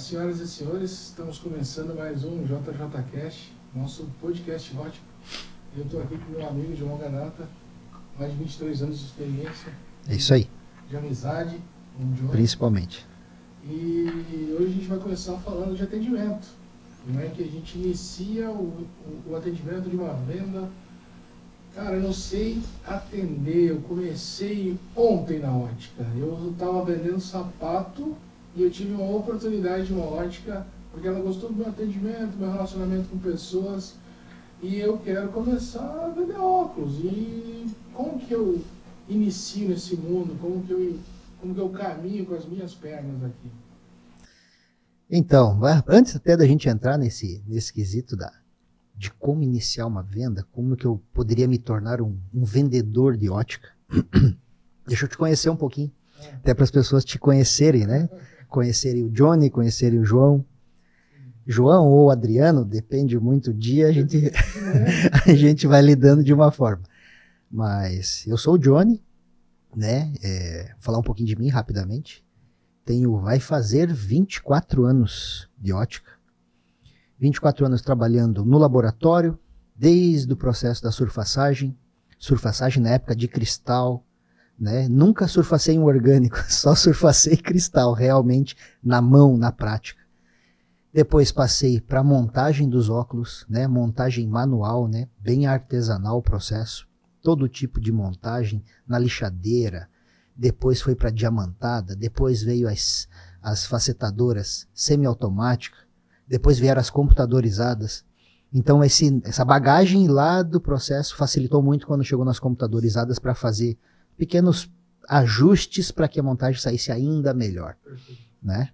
senhoras e senhores, estamos começando mais um JJCast, nosso podcast ótimo. Eu estou aqui com meu amigo João Ganata, mais de 23 anos de experiência. É isso aí. De amizade, com o João. Principalmente. E hoje a gente vai começar falando de atendimento. Como é que a gente inicia o atendimento de uma venda. Cara, eu não sei atender, eu comecei ontem na ótica. Eu estava vendendo sapato e eu tive uma oportunidade de uma ótica, porque ela gostou do meu atendimento, do meu relacionamento com pessoas, e eu quero começar a vender óculos. E como que eu inicio nesse mundo? Como que eu caminho com as minhas pernas aqui? Então, antes até da gente entrar nesse quesito de como iniciar uma venda, como que eu poderia me tornar um vendedor de ótica, deixa eu te conhecer um pouquinho, até para as pessoas te conhecerem, né? Conhecerem o Johnny, conhecerem o João. João ou Adriano, depende muito do dia, a gente vai lidando de uma forma. Mas eu sou o Johnny, né? Falar um pouquinho de mim rapidamente. Vai fazer 24 anos de ótica. 24 anos trabalhando no laboratório, desde o processo da surfaçagem na época de cristal, né? Nunca surfacei em orgânico, só surfacei cristal, realmente, na mão, na prática. Depois passei para a montagem dos óculos, né? Montagem manual, né? Bem artesanal o processo, todo tipo de montagem, na lixadeira. Depois foi para diamantada, depois veio as facetadoras semiautomáticas, depois vieram as computadorizadas. Então essa bagagem lá do processo facilitou muito quando chegou nas computadorizadas para fazer pequenos ajustes para que a montagem saísse ainda melhor, né?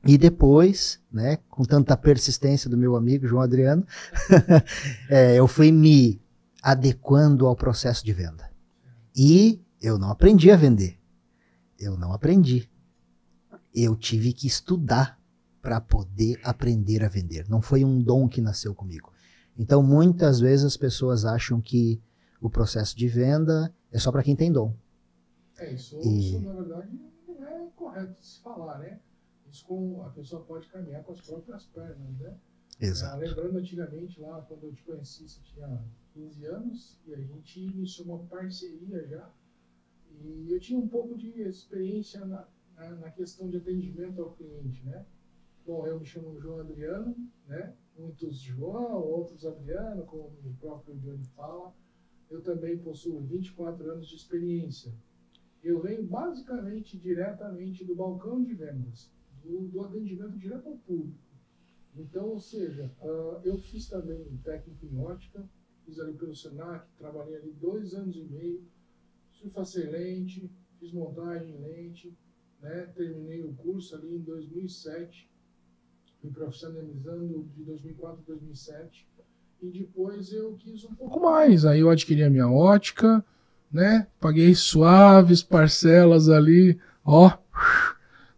E depois, né, com tanta persistência do meu amigo João Adriano, eu fui me adequando ao processo de venda. E eu não aprendi a vender. Eu não aprendi. Eu tive que estudar para poder aprender a vender. Não foi um dom que nasceu comigo. Então, muitas vezes as pessoas acham que o processo de venda é só para quem tem dom. Isso na verdade, não é correto se falar, né? Isso a pessoa pode caminhar com as próprias pernas, né? Exato. Lembrando, antigamente, lá, quando eu te conheci, você tinha 15 anos, e a gente iniciou uma parceria já. E eu tinha um pouco de experiência na questão de atendimento ao cliente, né? Bom, eu me chamo João Adriano, né? Muitos João, outros Adriano, como o próprio Johnny fala. Eu também possuo 24 anos de experiência. Eu venho basicamente diretamente do balcão de vendas, do atendimento direto ao público. Então, ou seja, eu fiz também técnico em ótica, fiz ali pelo Senac, trabalhei ali 2 anos e meio, surfacei lente, fiz montagem em lente, né? Terminei o curso ali em 2007, me profissionalizando de 2004 a 2007, e depois eu quis um pouco mais, aí eu adquiri a minha ótica, né? Paguei suaves parcelas ali,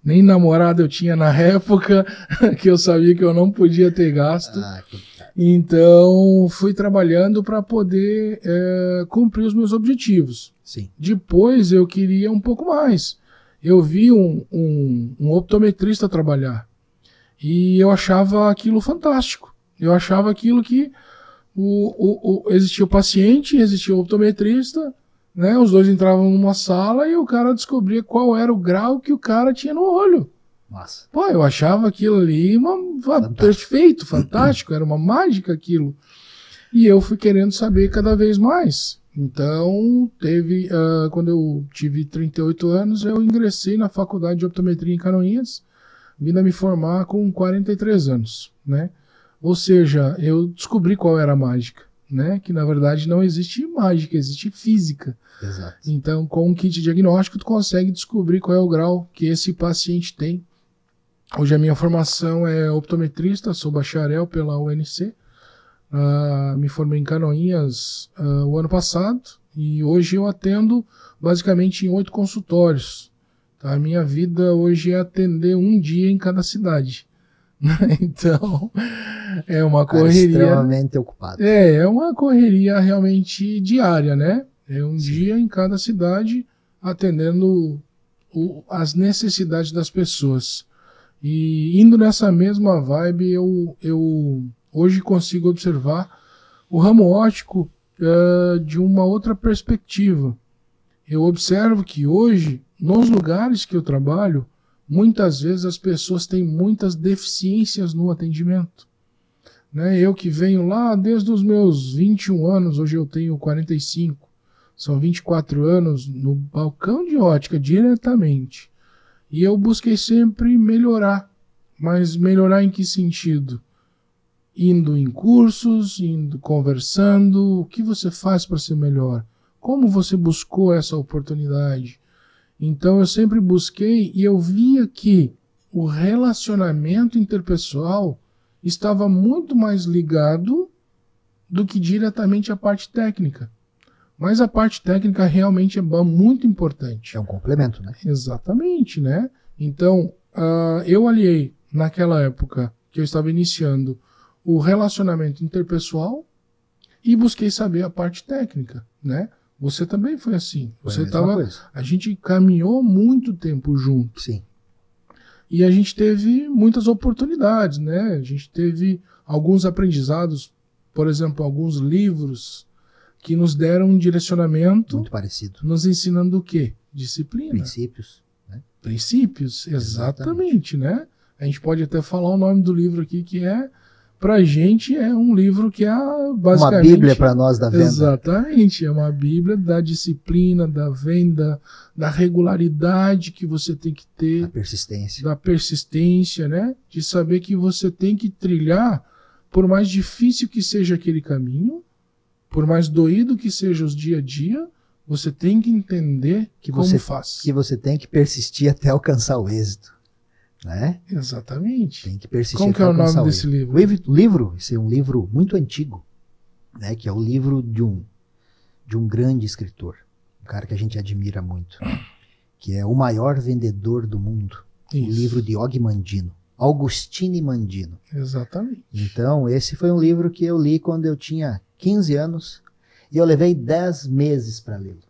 nem namorada eu tinha na época, que eu sabia que eu não podia ter gasto. Então, fui trabalhando para poder cumprir os meus objetivos. Sim. Depois, eu queria um pouco mais. Eu vi um optometrista trabalhar e eu achava aquilo fantástico. Eu achava aquilo que existia o paciente, existia o optometrista, né? Os dois entravam numa sala e o cara descobria qual era o grau que o cara tinha no olho. Nossa. Pô, eu achava aquilo ali perfeito, fantástico, era uma mágica aquilo. E eu fui querendo saber cada vez mais. Então, quando eu tive 38 anos, eu ingressei na faculdade de optometria em Canoinhas, vindo a me formar com 43 anos, né? Ou seja, eu descobri qual era a mágica, né? Que na verdade não existe mágica, existe física. Exato. Então, com um kit diagnóstico, tu consegue descobrir qual é o grau que esse paciente tem. Hoje a minha formação é optometrista, sou bacharel pela UNC. Me formei em Canoinhas o ano passado e hoje eu atendo basicamente em 8 consultórios. Tá? A minha vida hoje é atender um dia em cada cidade. Então, é uma correria extremamente ocupado. É uma correria realmente diária, né? É um dia em cada cidade atendendo as necessidades das pessoas. E indo nessa mesma vibe, eu hoje consigo observar o ramo óptico de uma outra perspectiva. Eu observo que hoje, nos lugares que eu trabalho, muitas vezes as pessoas têm muitas deficiências no atendimento. Né? Eu que venho lá desde os meus 21 anos, hoje eu tenho 45, são 24 anos no balcão de ótica diretamente. E eu busquei sempre melhorar. Mas melhorar em que sentido? Indo em cursos, indo conversando, o que você faz para ser melhor? Como você buscou essa oportunidade? Então eu sempre busquei e eu via que o relacionamento interpessoal estava muito mais ligado do que diretamente à parte técnica. Mas a parte técnica realmente é muito importante. É um complemento, né? Exatamente, né? Então, eu aliei, naquela época que eu estava iniciando, o relacionamento interpessoal e busquei saber a parte técnica, né? Você também foi assim. A gente caminhou muito tempo junto. Sim. E a gente teve muitas oportunidades, né? A gente teve alguns aprendizados, por exemplo, alguns livros que nos deram um direcionamento. Muito parecido. Nos ensinando o quê? Disciplina. Princípios. Né? Princípios, exatamente, né? A gente pode até falar o nome do livro aqui, que pra gente é um livro que é basicamente... Uma bíblia para nós da venda. Exatamente, é uma bíblia da disciplina, da venda, da regularidade que você tem que ter. Da persistência, né? De saber que você tem que trilhar, por mais difícil que seja aquele caminho, por mais doído que seja os dia a dia, você tem que entender como faz. Que você tem que persistir até alcançar o êxito. Né? Exatamente. Tem que persistir. Como que é o nome desse livro? O livro, esse é um livro muito antigo, né? Que é o livro de um grande escritor, um cara que a gente admira muito, que é O Maior Vendedor do Mundo. Isso. Um livro de Og Mandino, Augustine Mandino. Exatamente. Então, esse foi um livro que eu li quando eu tinha 15 anos e eu levei 10 meses para lê-lo.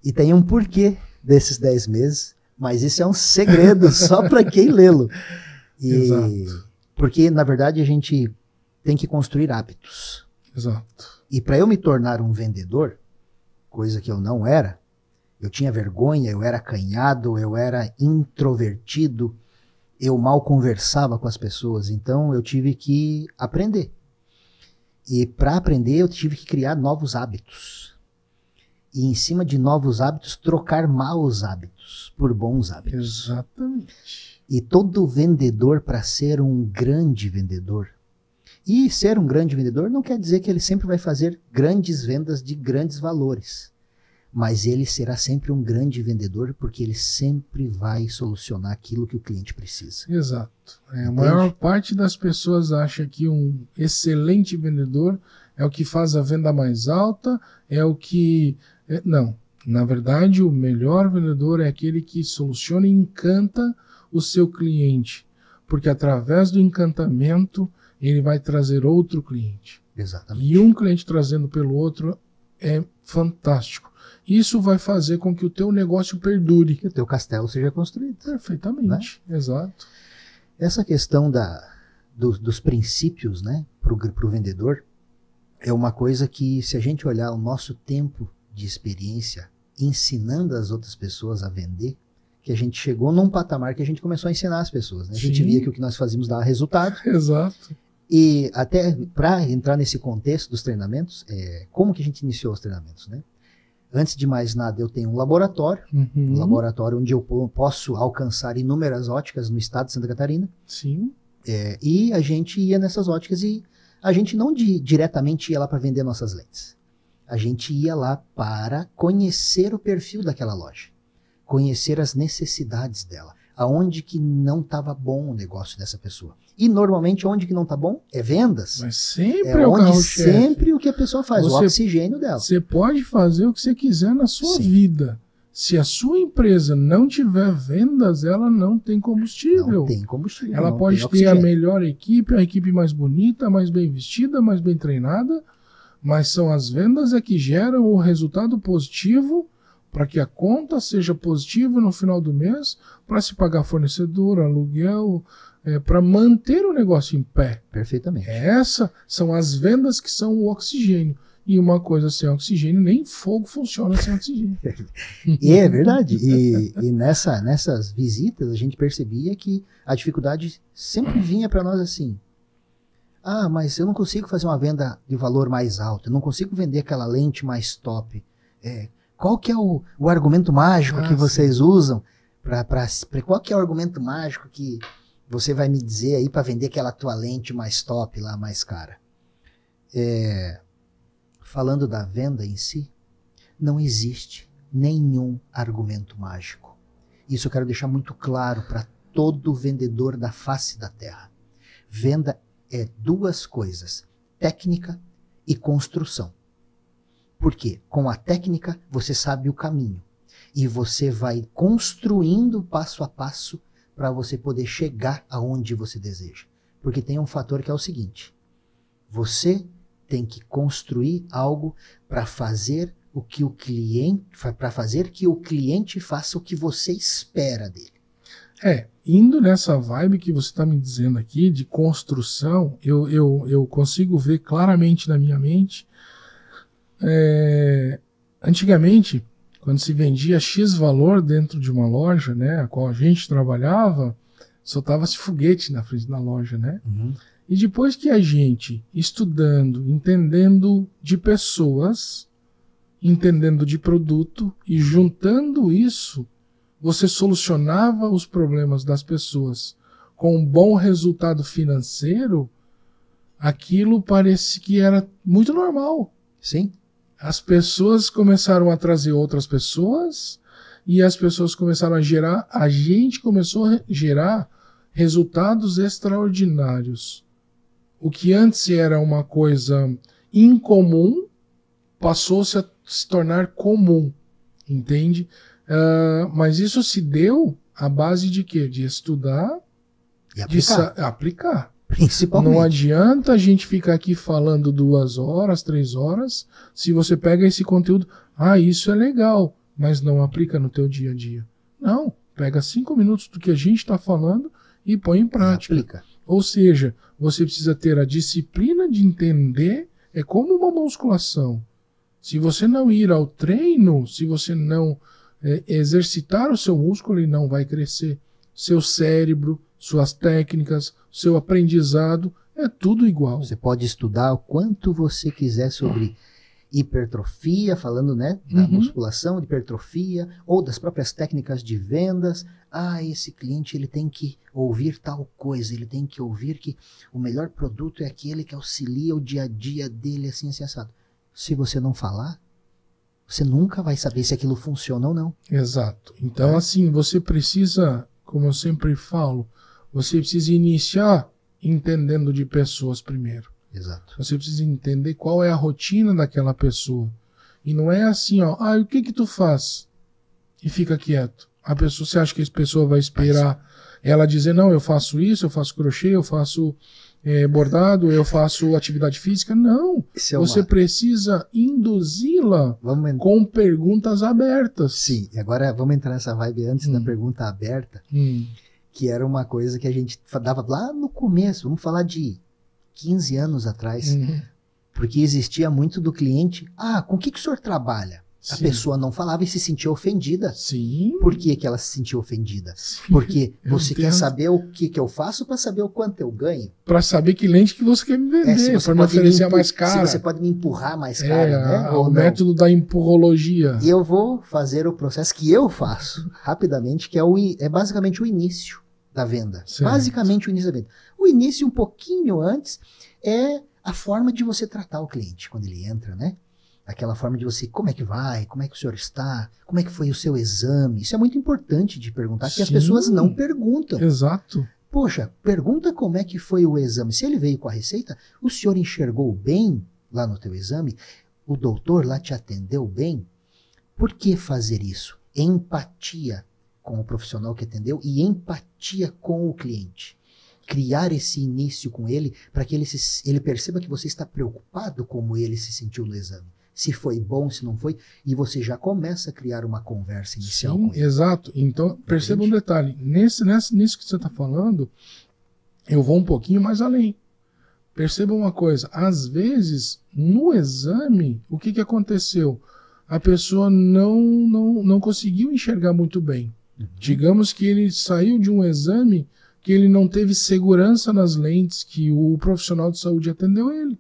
E tem um porquê desses 10 meses, mas isso é um segredo só para quem lê-lo. Exato. Porque, na verdade, a gente tem que construir hábitos. Exato. E para eu me tornar um vendedor, coisa que eu não era, eu tinha vergonha, eu era acanhado, eu era introvertido, eu mal conversava com as pessoas, então eu tive que aprender. E para aprender eu tive que criar novos hábitos. E em cima de novos hábitos, trocar maus hábitos por bons hábitos. Exatamente. E todo vendedor, para ser um grande vendedor, e ser um grande vendedor não quer dizer que ele sempre vai fazer grandes vendas de grandes valores, mas ele será sempre um grande vendedor porque ele sempre vai solucionar aquilo que o cliente precisa. Exato. A maior parte das pessoas acha que um excelente vendedor é o que faz a venda mais alta, é o que... Não. Na verdade, o melhor vendedor é aquele que soluciona e encanta o seu cliente, porque através do encantamento ele vai trazer outro cliente. Exatamente. E um cliente trazendo pelo outro é fantástico. Isso vai fazer com que o teu negócio perdure. Que o teu castelo seja construído. Perfeitamente, né? Exato. Essa questão dos princípios, né, para o vendedor, é uma coisa que, se a gente olhar o nosso tempo de experiência ensinando as outras pessoas a vender, que a gente chegou num patamar que a gente começou a ensinar as pessoas. Né? A gente via que o que nós fazíamos dava resultado. Exato. E até para entrar nesse contexto dos treinamentos, como que a gente iniciou os treinamentos, né? Antes de mais nada, eu tenho um laboratório, um laboratório onde eu posso alcançar inúmeras óticas no estado de Santa Catarina. Sim. E a gente ia nessas óticas e a gente não diretamente ia lá para vender nossas lentes. A gente ia lá para conhecer o perfil daquela loja, conhecer as necessidades dela, aonde que não estava bom o negócio dessa pessoa. E normalmente onde que não está bom é vendas. Mas sempre é o carro-chefe. Sempre o que a pessoa faz, o oxigênio dela. Você pode fazer o que você quiser na sua vida. Se a sua empresa não tiver vendas, ela não tem combustível. Não tem combustível. Ela pode ter a melhor equipe, a equipe mais bonita, mais bem vestida, mais bem treinada, mas são as vendas que geram o resultado positivo para que a conta seja positiva no final do mês, para se pagar fornecedor, aluguel, para manter o negócio em pé. Perfeitamente. Essas são as vendas que são o oxigênio. E uma coisa sem oxigênio, nem fogo funciona sem oxigênio. E é verdade. E nessas visitas a gente percebia que a dificuldade sempre vinha para nós assim. Ah, mas eu não consigo fazer uma venda de valor mais alto, eu não consigo vender aquela lente mais top. Qual que é o argumento mágico que vocês usam? Qual que é o argumento mágico que você vai me dizer aí para vender aquela tua lente mais top lá, mais cara? Falando da venda em si, não existe nenhum argumento mágico. Isso eu quero deixar muito claro para todo vendedor da face da terra. Venda é duas coisas, técnica e construção. Por quê? Com a técnica você sabe o caminho e você vai construindo passo a passo para você poder chegar aonde você deseja. Porque tem um fator que é o seguinte, você tem que construir algo para fazer que o cliente faça o que você espera dele. Indo nessa vibe que você está me dizendo aqui, de construção, eu consigo ver claramente na minha mente. Antigamente, quando se vendia X valor dentro de uma loja, né, a qual a gente trabalhava, soltava-se foguete na frente da loja, né? Uhum. E depois que a gente, estudando, entendendo de pessoas, entendendo de produto e juntando isso, você solucionava os problemas das pessoas com um bom resultado financeiro, aquilo parece que era muito normal. Sim. As pessoas começaram a trazer outras pessoas e as pessoas começaram a gerar, a gente começou a gerar resultados extraordinários. O que antes era uma coisa incomum, passou-se a se tornar comum, entende? Mas isso se deu à base de quê? De estudar e aplicar. De aplicar. Principalmente. Não adianta a gente ficar aqui falando 2 horas, 3 horas, se você pega esse conteúdo, isso é legal, mas não aplica no teu dia a dia. Não, pega 5 minutos do que a gente está falando e põe em prática. Aplica. Ou seja, você precisa ter a disciplina de entender, é como uma musculação. Se você não ir ao treino, se você não exercitar o seu músculo, ele não vai crescer. Seu cérebro, suas técnicas, seu aprendizado, é tudo igual. Você pode estudar o quanto você quiser sobre hipertrofia, falando, né, da musculação, de hipertrofia, ou das próprias técnicas de vendas. Esse cliente ele tem que ouvir tal coisa, ele tem que ouvir que o melhor produto é aquele que auxilia o dia a dia dele, assim, assado. Se você não falar, você nunca vai saber se aquilo funciona ou não. Exato. Então, assim, você precisa, como eu sempre falo, você precisa iniciar entendendo de pessoas primeiro. Exato. Você precisa entender qual é a rotina daquela pessoa. E não é assim, o que tu faz? E fica quieto. A pessoa, você acha que a pessoa vai esperar ela dizer, não, eu faço isso, eu faço crochê, eu faço bordado, eu faço atividade física? Não. Você precisa induzi-la com perguntas abertas. Sim, e agora vamos entrar nessa vibe antes da pergunta aberta, que era uma coisa que a gente dava lá no começo, vamos falar de 15 anos atrás, porque existia muito do cliente, com o que o senhor trabalha? Sim. A pessoa não falava e se sentia ofendida. Sim. Por que ela se sentia ofendida? Sim. Porque você quer saber o que eu faço para saber o quanto eu ganho? Para saber que lente que você quer me vender, para me oferecer mais cara. Se você pode me empurrar mais caro, né? O método da empurrologia. E eu vou fazer o processo que eu faço rapidamente, que é basicamente o início da venda. Certo. Basicamente o início da venda. O início, um pouquinho antes, é a forma de você tratar o cliente quando ele entra, né? Aquela forma de você, como é que vai, como é que o senhor está, como é que foi o seu exame. Isso é muito importante de perguntar, porque as pessoas não perguntam. Exato. Poxa, pergunta como é que foi o exame. Se ele veio com a receita, o senhor enxergou bem lá no teu exame? O doutor lá te atendeu bem? Por que fazer isso? Empatia com o profissional que atendeu e empatia com o cliente. Criar esse início com ele para que ele perceba que você está preocupado como ele se sentiu no exame. se foi bom, se não foi, e você já começa a criar uma conversa inicial Sim, com ele. exato. Então, perceba um detalhe. Nisso que você está falando, eu vou um pouquinho mais além. Perceba uma coisa. Às vezes, no exame, o que aconteceu? A pessoa não conseguiu enxergar muito bem. Digamos que ele saiu de um exame que ele não teve segurança nas lentes que o profissional de saúde atendeu ele.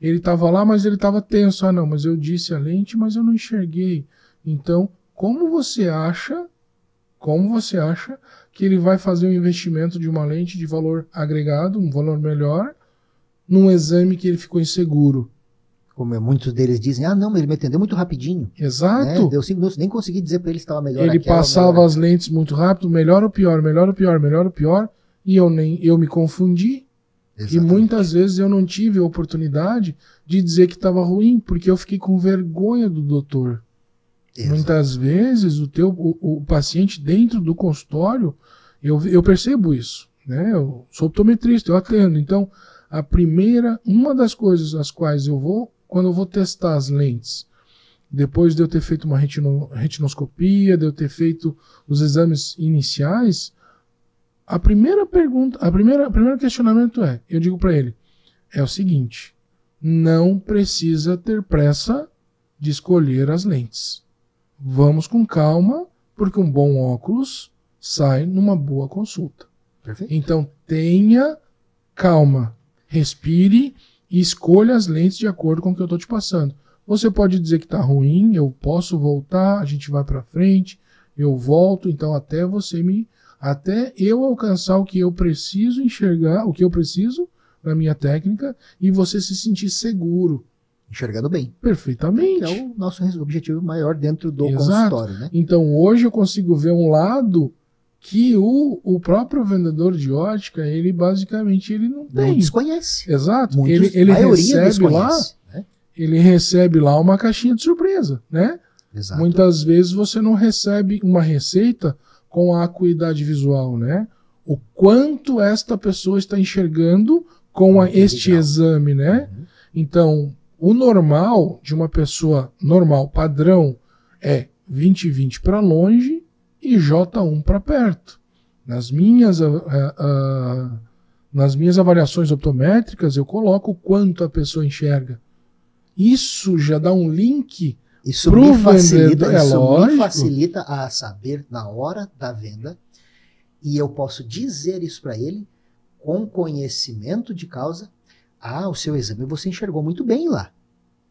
Ele estava lá, mas ele estava tenso. Ah, não, mas eu disse a lente, mas eu não enxerguei. Então, como você acha que ele vai fazer um investimento de uma lente de valor agregado, um valor melhor, num exame que ele ficou inseguro? Como muitos deles dizem, ah, não, mas ele me atendeu muito rapidinho. Exato. Né? Deu 5 minutos, nem consegui dizer para ele se estava melhor. Ele passava as lentes muito rápido, melhor ou pior, melhor ou pior, melhor ou pior, e eu me confundi. Exatamente. E muitas vezes eu não tive a oportunidade de dizer que estava ruim, porque eu fiquei com vergonha do doutor. Exato. Muitas vezes o paciente dentro do consultório, eu percebo isso. Né? Eu sou optometrista, eu atendo. Então, uma das coisas às quais quando eu vou testar as lentes, depois de eu ter feito uma retinoscopia, de eu ter feito os exames iniciais, a primeira pergunta, o primeiro questionamento eu digo para ele, é o seguinte: não precisa ter pressa de escolher as lentes. Vamos com calma, porque um bom óculos sai numa boa consulta. Perfeito. Então tenha calma, respire e escolha as lentes de acordo com o que eu estou te passando. Você pode dizer que está ruim, eu posso voltar, a gente vai para frente, eu volto, então até eu alcançar o que eu preciso enxergar, o que eu preciso na minha técnica, e você se sentir seguro. Enxergando bem. Perfeitamente. Que é o nosso objetivo maior dentro do Exato. Consultório. Né? Então hoje eu consigo ver um lado que o próprio vendedor de ótica, ele basicamente não tem. Não desconhece. Exato. Ele recebe lá, né? Ele recebe lá uma caixinha de surpresa, né? Exato. Muitas vezes você não recebe uma receita com a acuidade visual, né? O quanto esta pessoa está enxergando com este exame, né? Uhum. Então, o normal de uma pessoa normal, padrão, é 20/20 para longe e J1 para perto. Nas minhas avaliações optométricas, eu coloco o quanto a pessoa enxerga. Isso já dá um link para o vendedor. Isso me facilita a saber na hora da venda, e eu posso dizer isso para ele com conhecimento de causa. Ah, o seu exame você enxergou muito bem lá.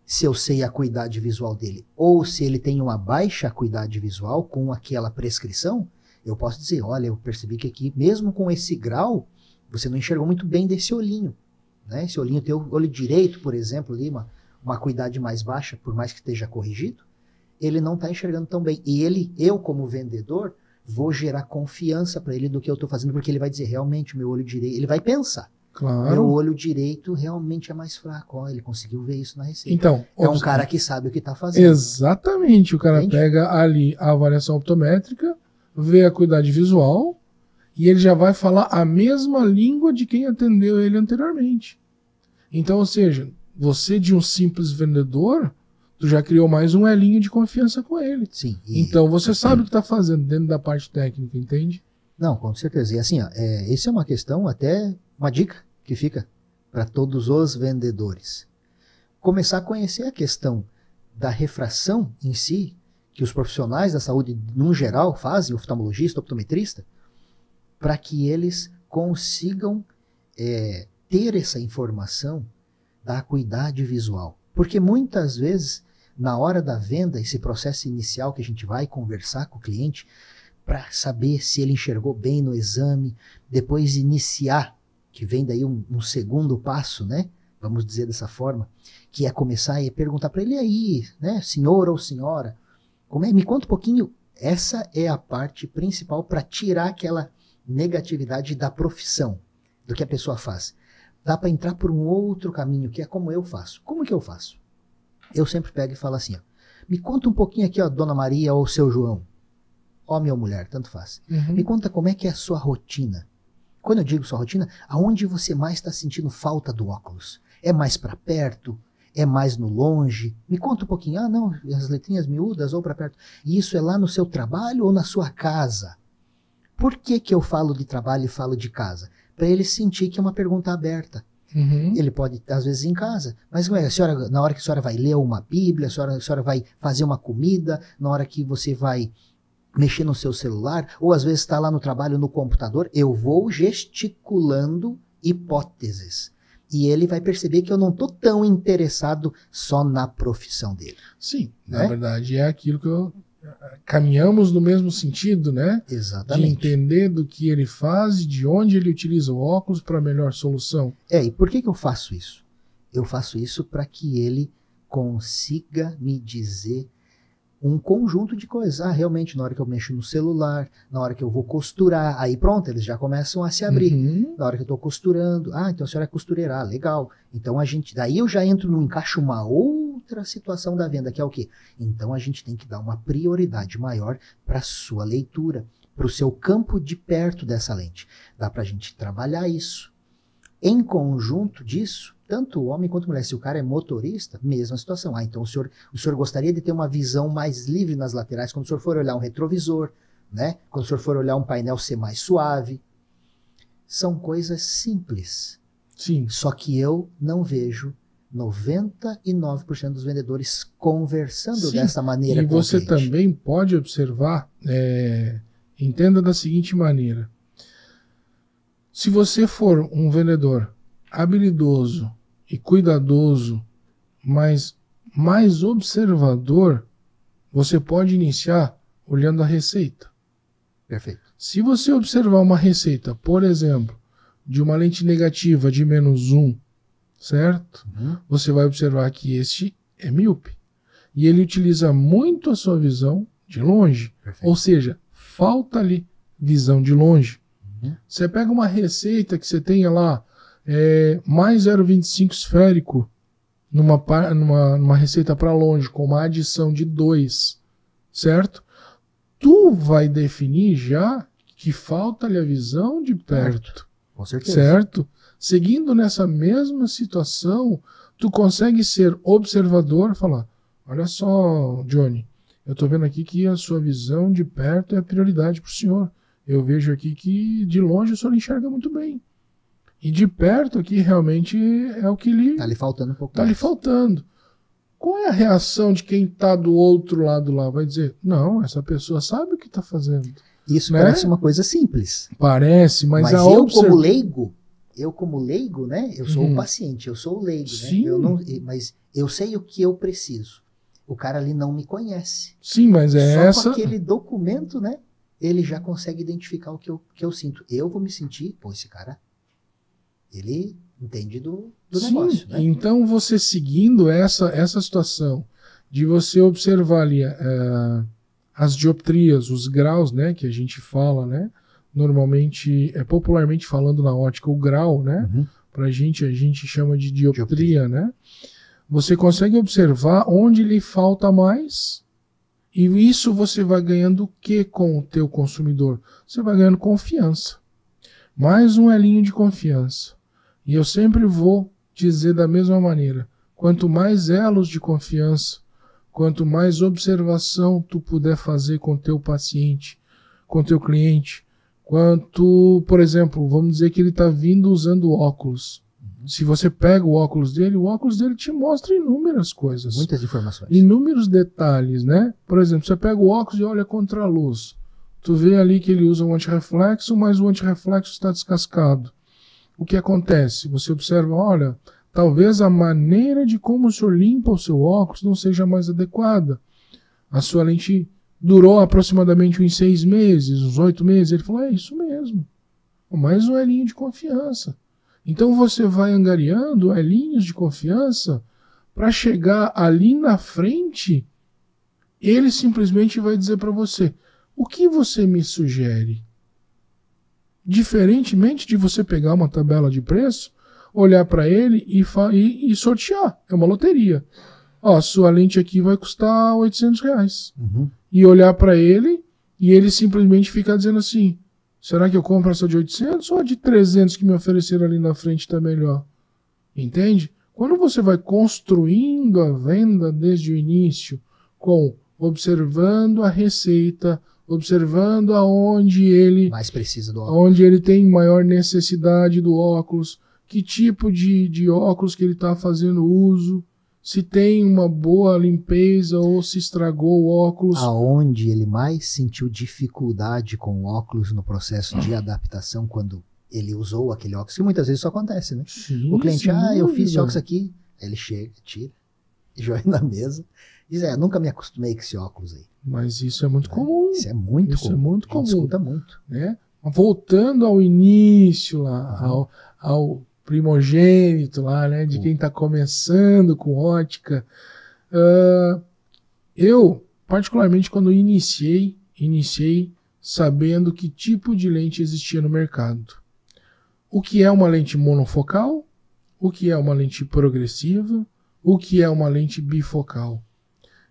Se eu sei a acuidade visual dele, ou se ele tem uma baixa acuidade visual com aquela prescrição, eu posso dizer, olha, eu percebi que aqui, mesmo com esse grau, você não enxergou muito bem desse olhinho. Né? Esse olhinho, teu olho direito, por exemplo, ali, uma acuidade mais baixa, por mais que esteja corrigido, ele não está enxergando tão bem. E eu como vendedor, vou gerar confiança para ele do que eu estou fazendo, porque ele vai dizer, realmente, o meu olho direito, ele vai pensar. Claro. Meu olho direito realmente é mais fraco. Ó, ele conseguiu ver isso na receita. Então, é um cara que sabe o que está fazendo. Exatamente. O cara pega ali a avaliação optométrica, vê a acuidade visual, e ele já vai falar a mesma língua de quem atendeu ele anteriormente. Então, ou seja, você de um simples vendedor, tu já criou mais um elinho de confiança com ele. Sim. Então você sabe o que está fazendo dentro da parte técnica, entende? Não, com certeza. E assim, essa é uma questão, até uma dica que fica para todos os vendedores. Começar a conhecer a questão da refração em si, que os profissionais da saúde, no geral, fazem, oftalmologista, optometrista, para que eles consigam ter essa informação da acuidade visual. Porque muitas vezes, na hora da venda, esse processo inicial que a gente vai conversar com o cliente, para saber se ele enxergou bem no exame, depois iniciar, que vem daí um segundo passo, né? Vamos dizer dessa forma, que é começar a perguntar para ele aí, né? Senhor ou senhora, me conta um pouquinho. Essa é a parte principal para tirar aquela negatividade da profissão, do que a pessoa faz. Dá para entrar por um outro caminho, que é como eu faço. Como que eu faço? Eu sempre pego e falo assim, ó, me conta um pouquinho aqui, ó, Dona Maria ou seu João, homem ou mulher, tanto faz. Uhum. Me conta como é que é a sua rotina. Quando eu digo sua rotina, aonde você mais está sentindo falta do óculos? É mais para perto? É mais no longe? Me conta um pouquinho. Ah, não, as letrinhas miúdas ou para perto. E isso é lá no seu trabalho ou na sua casa? Por que que eu falo de trabalho e falo de casa? Para ele sentir que é uma pergunta aberta. Ele pode, às vezes, em casa. Mas a senhora, na hora que a senhora vai ler uma Bíblia, a senhora vai fazer uma comida, na hora que você vai mexer no seu celular, ou às vezes está lá no trabalho, no computador, eu vou gesticulando hipóteses. E ele vai perceber que eu não estou tão interessado só na profissão dele. Sim, né? Na verdade é aquilo que caminhamos no mesmo sentido, né? Exatamente. De entender do que ele faz e de onde ele utiliza o óculos para a melhor solução. E por que eu faço isso? Eu faço isso para que ele consiga me dizer um conjunto de coisas. Ah, realmente, na hora que eu mexo no celular, na hora que eu vou costurar, aí pronto, eles já começam a se abrir. Na hora que eu estou costurando, então a senhora é costureira, legal. Então daí eu já encaixo uma outra situação da venda, que é o quê? Então a gente tem que dar uma prioridade maior para a sua leitura, para o seu campo de perto dessa lente. Dá para a gente trabalhar isso. Em conjunto disso, tanto homem quanto mulher, se o cara é motorista, mesma situação. Então o senhor gostaria de ter uma visão mais livre nas laterais, quando o senhor for olhar um retrovisor, né? Quando o senhor for olhar um painel ser mais suave. São coisas simples. Sim. Só que eu não vejo 99% dos vendedores conversando dessa maneira. E você também pode observar, entenda da seguinte maneira. Se você for um vendedor habilidoso e cuidadoso, mas mais observador, você pode iniciar olhando a receita. Perfeito. Se você observar uma receita, por exemplo, de uma lente negativa de -1, certo? Você vai observar que este é míope. E ele utiliza muito a sua visão de longe. Perfeito. Ou seja, falta ali visão de longe. Você pega uma receita que você tenha lá, mais 0,25 esférico, numa receita para longe, com uma adição de 2, certo? Tu vai definir já que falta ali a visão de perto. Com certeza. Certo? Seguindo nessa mesma situação, tu consegue ser observador e falar, olha só, Johnny, eu estou vendo aqui que a sua visão de perto é a prioridade para o senhor. Eu vejo aqui que de longe o senhor enxerga muito bem. E de perto aqui realmente é o que lhe... Está lhe faltando um pouco Está lhe faltando. Qual é a reação de quem está do outro lado lá? Vai dizer, não, essa pessoa sabe o que está fazendo. Isso, né? Parece uma coisa simples. Parece, mas eu como leigo, né? Eu sou o paciente, eu sou o leigo, Sim. né? Mas eu sei o que eu preciso. O cara ali não me conhece. Sim, mas Só com aquele documento, né? Ele já consegue identificar o que eu sinto. Eu vou me sentir, esse cara, ele entende do negócio. Né? Então você seguindo essa situação de você observar ali as dioptrias, os graus, né, que a gente fala, né, normalmente, popularmente falando na ótica, o grau, né, a gente chama de dioptria, né, você consegue observar onde lhe falta mais. E isso você vai ganhando o que com o teu consumidor? Você vai ganhando confiança. Mais um elinho de confiança. E eu sempre vou dizer da mesma maneira, quanto mais elos de confiança, quanto mais observação tu puder fazer com o teu paciente, com o teu cliente, quanto, por exemplo, vamos dizer que ele está vindo usando óculos. Se você pega o óculos dele te mostra inúmeras coisas. Muitas informações. Inúmeros detalhes, né? Por exemplo, você pega o óculos e olha contra a luz. Tu vê ali que ele usa um antirreflexo, mas o antirreflexo está descascado. O que acontece? Você observa, olha, talvez a maneira de como o senhor limpa o seu óculos não seja mais adequada. A sua lente durou aproximadamente uns 6 meses, uns 8 meses. Ele falou, é isso mesmo. Mais um elinho de confiança. Então você vai angariando elinhos de confiança para chegar ali na frente, ele simplesmente vai dizer para você, o que você me sugere? Diferentemente de você pegar uma tabela de preço, olhar para ele e sortear. É uma loteria. Ó, sua lente aqui vai custar R$800. E olhar para ele e ele simplesmente ficar dizendo assim, será que eu compro essa de 800 ou a de 300 que me ofereceram ali na frente está melhor? Entende? Quando você vai construindo a venda desde o início, observando a receita, observando aonde ele mais precisa do óculos, onde ele tem maior necessidade do óculos, que tipo de óculos que ele está fazendo uso, se tem uma boa limpeza ou se estragou o óculos. Aonde ele mais sentiu dificuldade com o óculos no processo de adaptação quando ele usou aquele óculos, que muitas vezes isso acontece, né? Sim, O cliente, sem eu fiz esse dúvida. óculos aqui, aí ele chega, tira, joga na mesa, diz, nunca me acostumei com esse óculos aí. Mas isso é muito comum. Isso é muito Isso comum. é muito A gente comum. escuta muito. Né? Voltando ao início lá, ao primogênito lá, né, de quem está começando com ótica, eu particularmente quando iniciei sabendo que tipo de lente existia no mercado, o que é uma lente monofocal, o que é uma lente progressiva, o que é uma lente bifocal.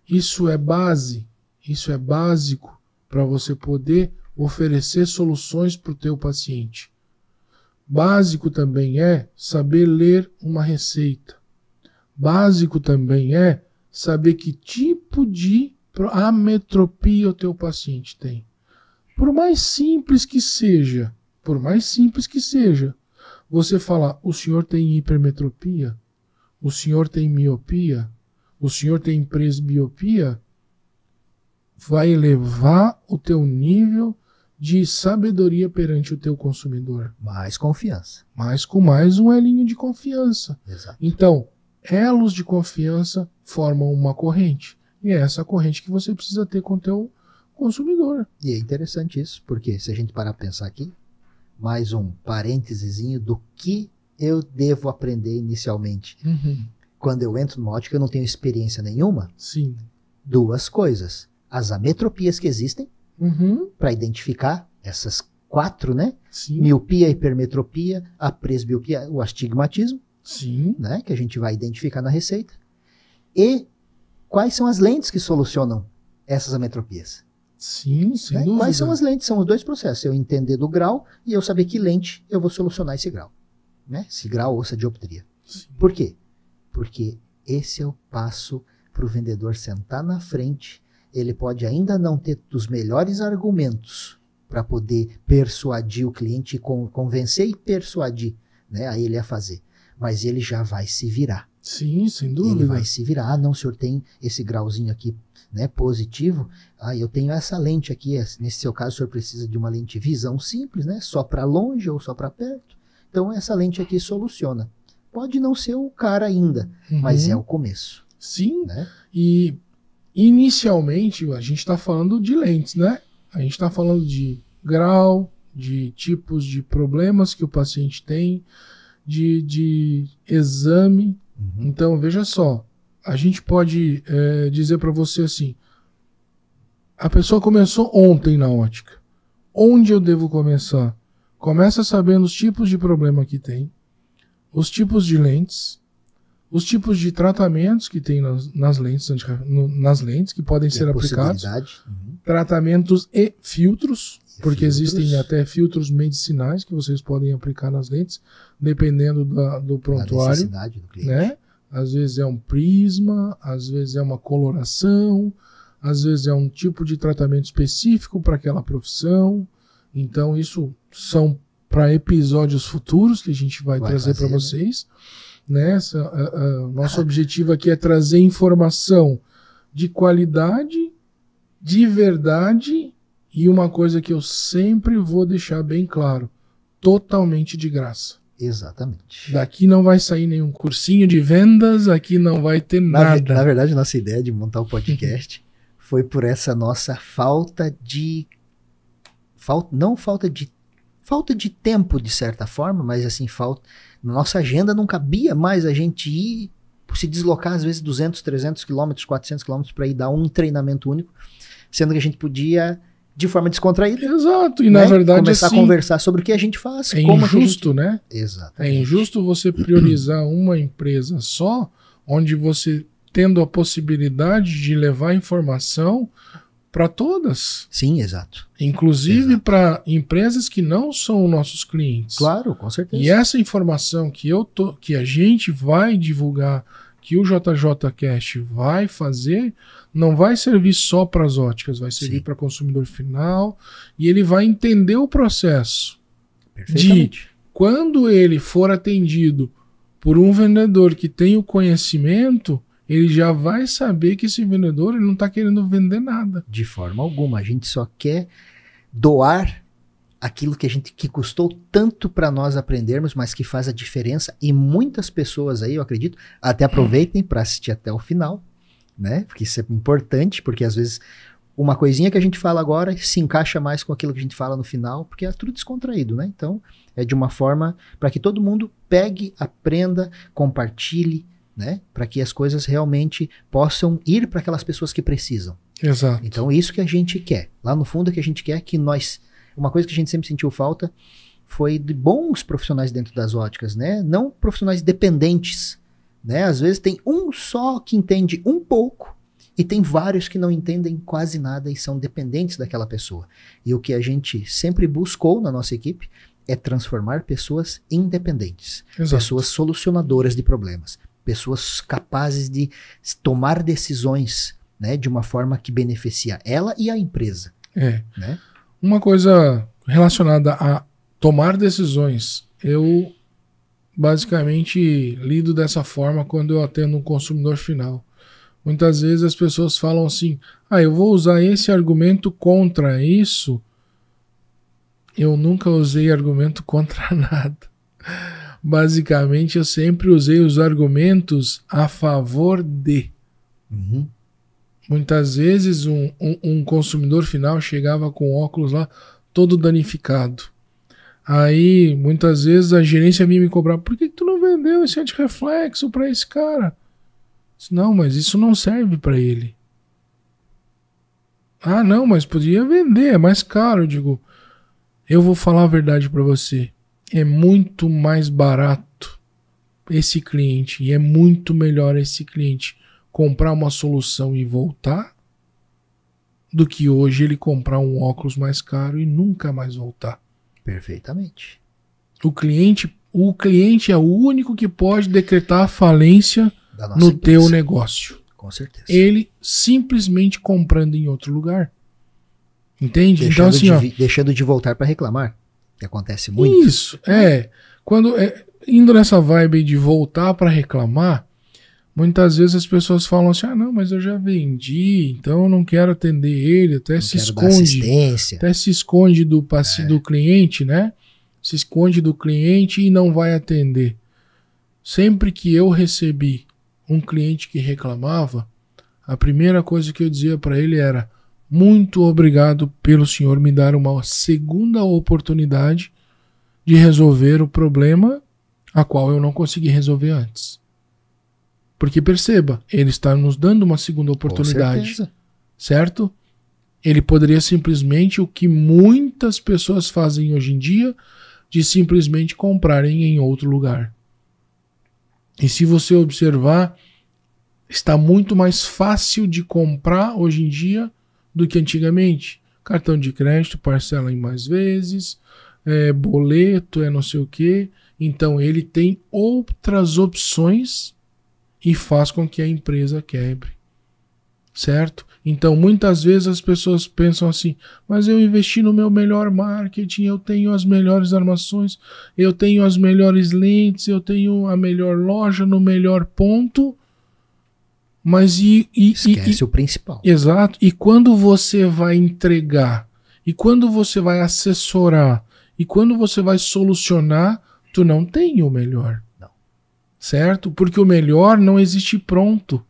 Isso é base, isso é básico para você poder oferecer soluções para o teu paciente. Básico também é saber ler uma receita. Básico também é saber que tipo de ametropia o teu paciente tem. Por mais simples que seja, você falar, o senhor tem hipermetropia, o senhor tem miopia, o senhor tem presbiopia, vai elevar o teu nível de sabedoria perante o teu consumidor. Mais confiança. Mas com mais um elinho de confiança. Exato. Então, elos de confiança formam uma corrente. E é essa corrente que você precisa ter com o teu consumidor. E é interessante isso, porque se a gente parar para pensar aqui, mais um parêntesezinho do que eu devo aprender inicialmente. Quando eu entro numa ótica, eu não tenho experiência nenhuma. Sim. Duas coisas. As ametropias que existem, para identificar essas 4, né? Sim. Miopia, hipermetropia, a presbiopia, o astigmatismo, Sim. né? Que a gente vai identificar na receita. E quais são as lentes que solucionam essas ametropias? Sim, sem Né? dúvida. Quais são as lentes? São os dois processos. Eu entender do grau e eu saber que lente eu vou solucionar esse grau. Né? Esse grau ou essa dioptria. Sim. Por quê? Porque esse é o passo para o vendedor sentar na frente. Ele pode ainda não ter os melhores argumentos para poder persuadir o cliente, convencer e persuadir, né, a ele a fazer. Mas ele já vai se virar. Sim, sem dúvida. Ele vai se virar. Não, o senhor tem esse grauzinho aqui, né, positivo. Eu tenho essa lente aqui. Nesse seu caso, o senhor precisa de uma lente visão simples, né, só para longe ou só para perto. Então, essa lente aqui soluciona. Pode não ser o cara ainda, mas é o começo. Sim, né? E inicialmente a gente está falando de lentes, né? A gente está falando de grau, de tipos de problemas que o paciente tem, de exame. Então, veja só, a gente pode dizer para você assim, a pessoa começou ontem na ótica. Onde eu devo começar? Começa sabendo os tipos de problema que tem, os tipos de lentes, os tipos de tratamentos que tem nas lentes que podem ser aplicados, tratamentos e filtros, porque existem até filtros medicinais que vocês podem aplicar nas lentes, dependendo do prontuário, da necessidade do cliente. né? Às vezes é um prisma, às vezes é uma coloração, às vezes é um tipo de tratamento específico para aquela profissão. Então isso são para episódios futuros que a gente vai trazer para vocês. Né? Nosso objetivo aqui é trazer informação de qualidade, de verdade, e uma coisa que eu sempre vou deixar bem claro, totalmente de graça. Exatamente. Daqui não vai sair nenhum cursinho de vendas, aqui não vai ter nada. Na verdade, nossa ideia de montar o podcast foi por essa nossa falta de tempo, de certa forma, mas assim, na nossa agenda não cabia mais a gente ir, se deslocar às vezes 200, 300 quilômetros, 400 quilômetros para ir dar um treinamento único, sendo que a gente podia, de forma descontraída, exato, e na verdade começar assim, a conversar sobre o que a gente faz. É injusto, né? Exatamente. É injusto você priorizar uma empresa só, onde você, tendo a possibilidade de levar informação para todas. Sim, exato. Inclusive para empresas que não são nossos clientes. Claro, com certeza. E essa informação que a gente vai divulgar, que o JJCast vai fazer, não vai servir só para as óticas, vai servir para consumidor final, e ele vai entender o processo de quando ele for atendido por um vendedor que tem o conhecimento, ele já vai saber que esse vendedor ele não está querendo vender nada. De forma alguma. A gente só quer doar aquilo que custou tanto para nós aprendermos, mas que faz a diferença. E muitas pessoas aí, eu acredito, até aproveitem para assistir até o final, né? Porque isso é importante, porque às vezes uma coisinha que a gente fala agora se encaixa mais com aquilo que a gente fala no final, porque é tudo descontraído, né? Então, é de uma forma para que todo mundo pegue, aprenda, compartilhe, né? Para que as coisas realmente possam ir para aquelas pessoas que precisam. Exato. Então, isso que a gente quer. Lá no fundo, o que a gente quer é que nós... Uma coisa que a gente sempre sentiu falta foi de bons profissionais dentro das óticas, né? Não profissionais dependentes, né? Às vezes tem um só que entende um pouco e tem vários que não entendem quase nada e são dependentes daquela pessoa. E o que a gente sempre buscou na nossa equipe é transformar pessoas independentes. Exato. Pessoas solucionadoras de problemas. Pessoas capazes de tomar decisões, né, de uma forma que beneficia ela e a empresa. Né? Uma coisa relacionada a tomar decisões, eu basicamente lido dessa forma quando eu atendo um consumidor final. Muitas vezes as pessoas falam assim, eu vou usar esse argumento contra isso. Eu nunca usei argumento contra nada. Basicamente, eu sempre usei os argumentos a favor de. Uhum. Muitas vezes um consumidor final chegava com óculos lá todo danificado. Aí, muitas vezes, a gerência vinha me cobrar, por que tu não vendeu esse antirreflexo para esse cara? Não, mas isso não serve para ele. Ah, não, mas podia vender, é mais caro. Eu digo, eu vou falar a verdade para você. É muito mais barato esse cliente e é muito melhor esse cliente comprar uma solução e voltar do que hoje ele comprar um óculos mais caro e nunca mais voltar. Perfeitamente. O cliente é o único que pode decretar a falência no teu negócio. Com certeza. Ele simplesmente comprando em outro lugar. Entende? Deixando então assim, deixando de voltar para reclamar. Que acontece muito. Isso, indo nessa vibe de voltar para reclamar, muitas vezes as pessoas falam assim, não, mas eu já vendi, então eu não quero atender ele, até se esconde do cliente, né? Se esconde do cliente e não vai atender. Sempre que eu recebi um cliente que reclamava, a primeira coisa que eu dizia para ele era, muito obrigado pelo senhor me dar uma segunda oportunidade de resolver o problema a qual eu não consegui resolver antes. Porque perceba, ele está nos dando uma segunda oportunidade, certo? Ele poderia simplesmente, o que muitas pessoas fazem hoje em dia, de simplesmente comprarem em outro lugar. E se você observar, está muito mais fácil de comprar hoje em dia do que antigamente. Cartão de crédito, parcela em mais vezes, boleto, não sei o quê. Então ele tem outras opções e faz com que a empresa quebre. Certo? Então muitas vezes as pessoas pensam assim, mas eu investi no meu melhor marketing, eu tenho as melhores armações, eu tenho as melhores lentes, eu tenho a melhor loja no melhor ponto, mas esquece o principal. Exato. E quando você vai entregar, e quando você vai assessorar, e quando você vai solucionar, tu não tem o melhor. Não. Certo? Porque o melhor não existe pronto.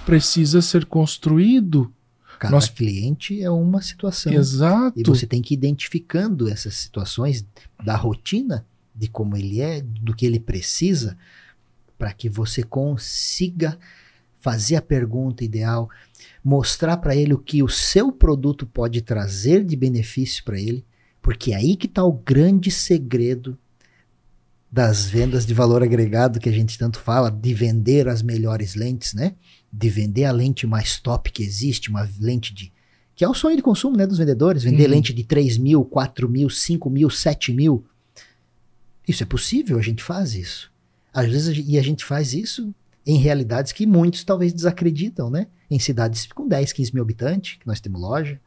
Precisa ser construído. Cada cliente é uma situação. Exato. E você tem que ir identificando essas situações da rotina, de como ele é, do que ele precisa, para que você consiga fazer a pergunta ideal, mostrar para ele o que o seu produto pode trazer de benefício para ele, porque é aí que está o grande segredo das vendas de valor agregado que a gente tanto fala, de vender as melhores lentes, né? De vender a lente mais top que existe, uma lente de que é o sonho de consumo, né, dos vendedores, vender lente de 3 mil, 4 mil, 5 mil, 7 mil. Isso é possível, a gente faz isso. Às vezes, e a gente faz isso em realidades que muitos talvez desacreditam, né? Em cidades com 10, 15 mil habitantes, que nós temos loja,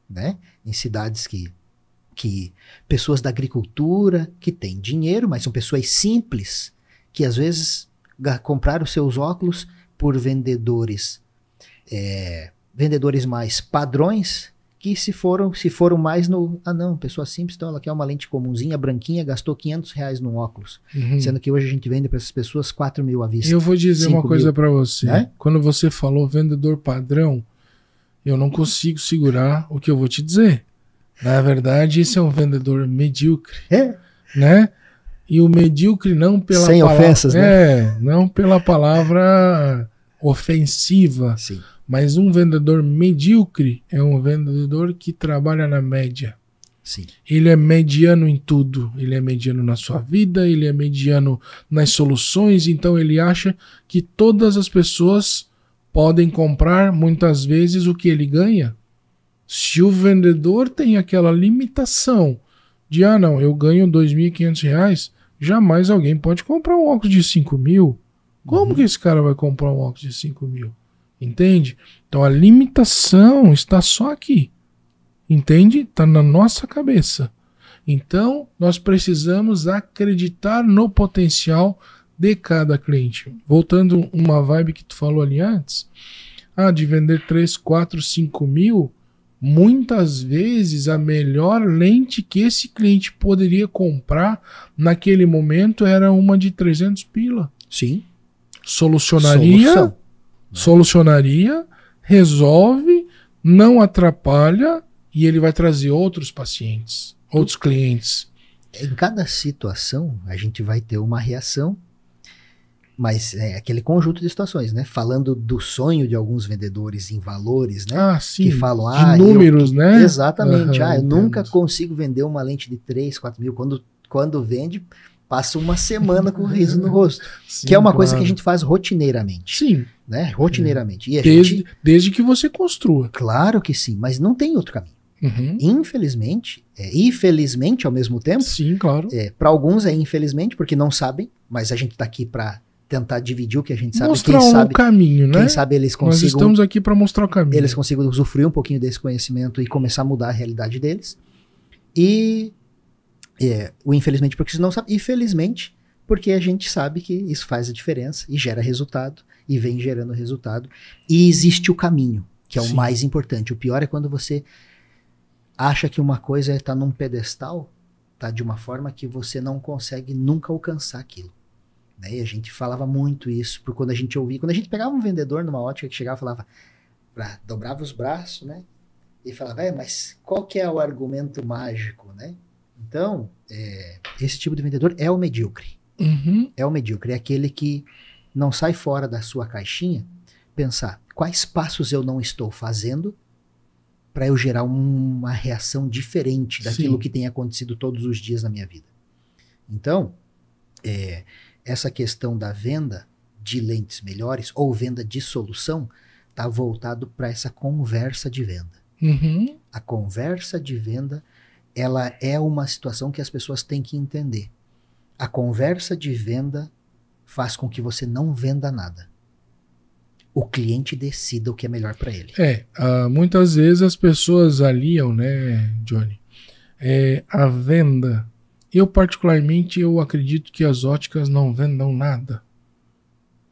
né? Em cidades que pessoas da agricultura, que têm dinheiro, mas são pessoas simples, que às vezes compraram seus óculos por vendedores mais padrões, que se foram mais no... Ah, não, pessoa simples, então ela quer uma lente comumzinha, branquinha, gastou R$500 num óculos. Sendo que hoje a gente vende para essas pessoas 4 mil à vista. Eu vou dizer uma coisa para você. Né? Quando você falou vendedor padrão, eu não consigo segurar o que eu vou te dizer. Na verdade, esse é um vendedor medíocre. Né? E o medíocre não pela sem palavra... ofensas, né? Não pela palavra ofensiva. Sim. Mas um vendedor medíocre é um vendedor que trabalha na média. Sim. Ele é mediano em tudo. Ele é mediano na sua vida, ele é mediano nas soluções, então ele acha que todas as pessoas podem comprar muitas vezes o que ele ganha. Se o vendedor tem aquela limitação de, não, eu ganho R$2.500, jamais alguém pode comprar um óculos de 5 mil. Como que esse cara vai comprar um óculos de 5 mil? Entende? Então a limitação está só aqui. Entende? Está na nossa cabeça. Então nós precisamos acreditar no potencial de cada cliente. Voltando uma vibe que tu falou ali antes, de vender 3, 4, 5 mil, muitas vezes a melhor lente que esse cliente poderia comprar naquele momento era uma de 300 pila. Sim. Solucionaria, resolve, não atrapalha e ele vai trazer outros pacientes, outros clientes. Em cada situação a gente vai ter uma reação, mas é aquele conjunto de situações, né? Falando do sonho de alguns vendedores em valores, né? Sim, que falam, de números, né? Exatamente. Eu nunca consigo vender uma lente de 3, 4 mil. Quando vende, passa uma semana com um riso no rosto. Sim, que é uma coisa que a gente faz rotineiramente. Sim. Né? Rotineiramente. E desde que você construa. Claro que sim, mas não tem outro caminho. Infelizmente, e felizmente ao mesmo tempo. Sim, claro. Para alguns é infelizmente, porque não sabem, mas a gente está aqui para tentar dividir o que a gente sabe. Mostrar o caminho, né? Quem sabe eles consigam... Nós estamos aqui para mostrar o caminho. Eles consigam usufruir um pouquinho desse conhecimento e começar a mudar a realidade deles. E... o infelizmente porque você não sabe, e felizmente porque a gente sabe que isso faz a diferença e gera resultado e vem gerando resultado e existe o caminho, que é o mais importante. O pior é quando você acha que uma coisa está num pedestal, tá de uma forma que você não consegue nunca alcançar aquilo, né? E a gente falava muito isso, porque quando a gente ouvia, quando a gente pegava um vendedor numa ótica que chegava e falava, dobrava os braços, né? E falava, mas qual que é o argumento mágico, né? Então, esse tipo de vendedor é o medíocre. É o medíocre, é aquele que não sai fora da sua caixinha, pensar quais passos eu não estou fazendo para eu gerar uma reação diferente daquilo que tem acontecido todos os dias na minha vida. Então, essa questão da venda de lentes melhores ou venda de solução está voltado para essa conversa de venda. A conversa de venda, ela é uma situação que as pessoas têm que entender. A conversa de venda faz com que você não venda nada. O cliente decida o que é melhor para ele. Muitas vezes as pessoas aliam, né, Johnny, a venda. Eu particularmente, acredito que as óticas não vendam nada.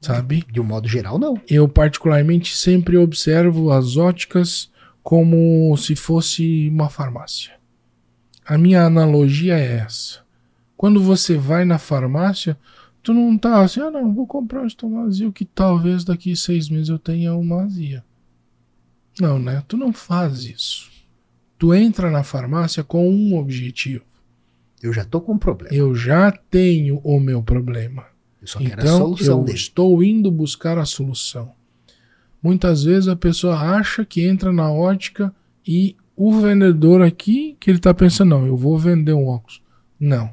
Sabe? De um modo geral, não. Eu particularmente sempre observo as óticas como se fosse uma farmácia. A minha analogia é essa. Quando você vai na farmácia, tu não tá assim, não, vou comprar um estomazil que talvez daqui 6 meses eu tenha uma azia. Não, né? Tu não faz isso. Tu entra na farmácia com um objetivo. Eu já tô com um problema. Eu já tenho o meu problema. Eu só quero a solução dele. Estou indo buscar a solução. Muitas vezes a pessoa acha que entra na ótica e o vendedor aqui, que ele está pensando, não, eu vou vender um óculos. Não.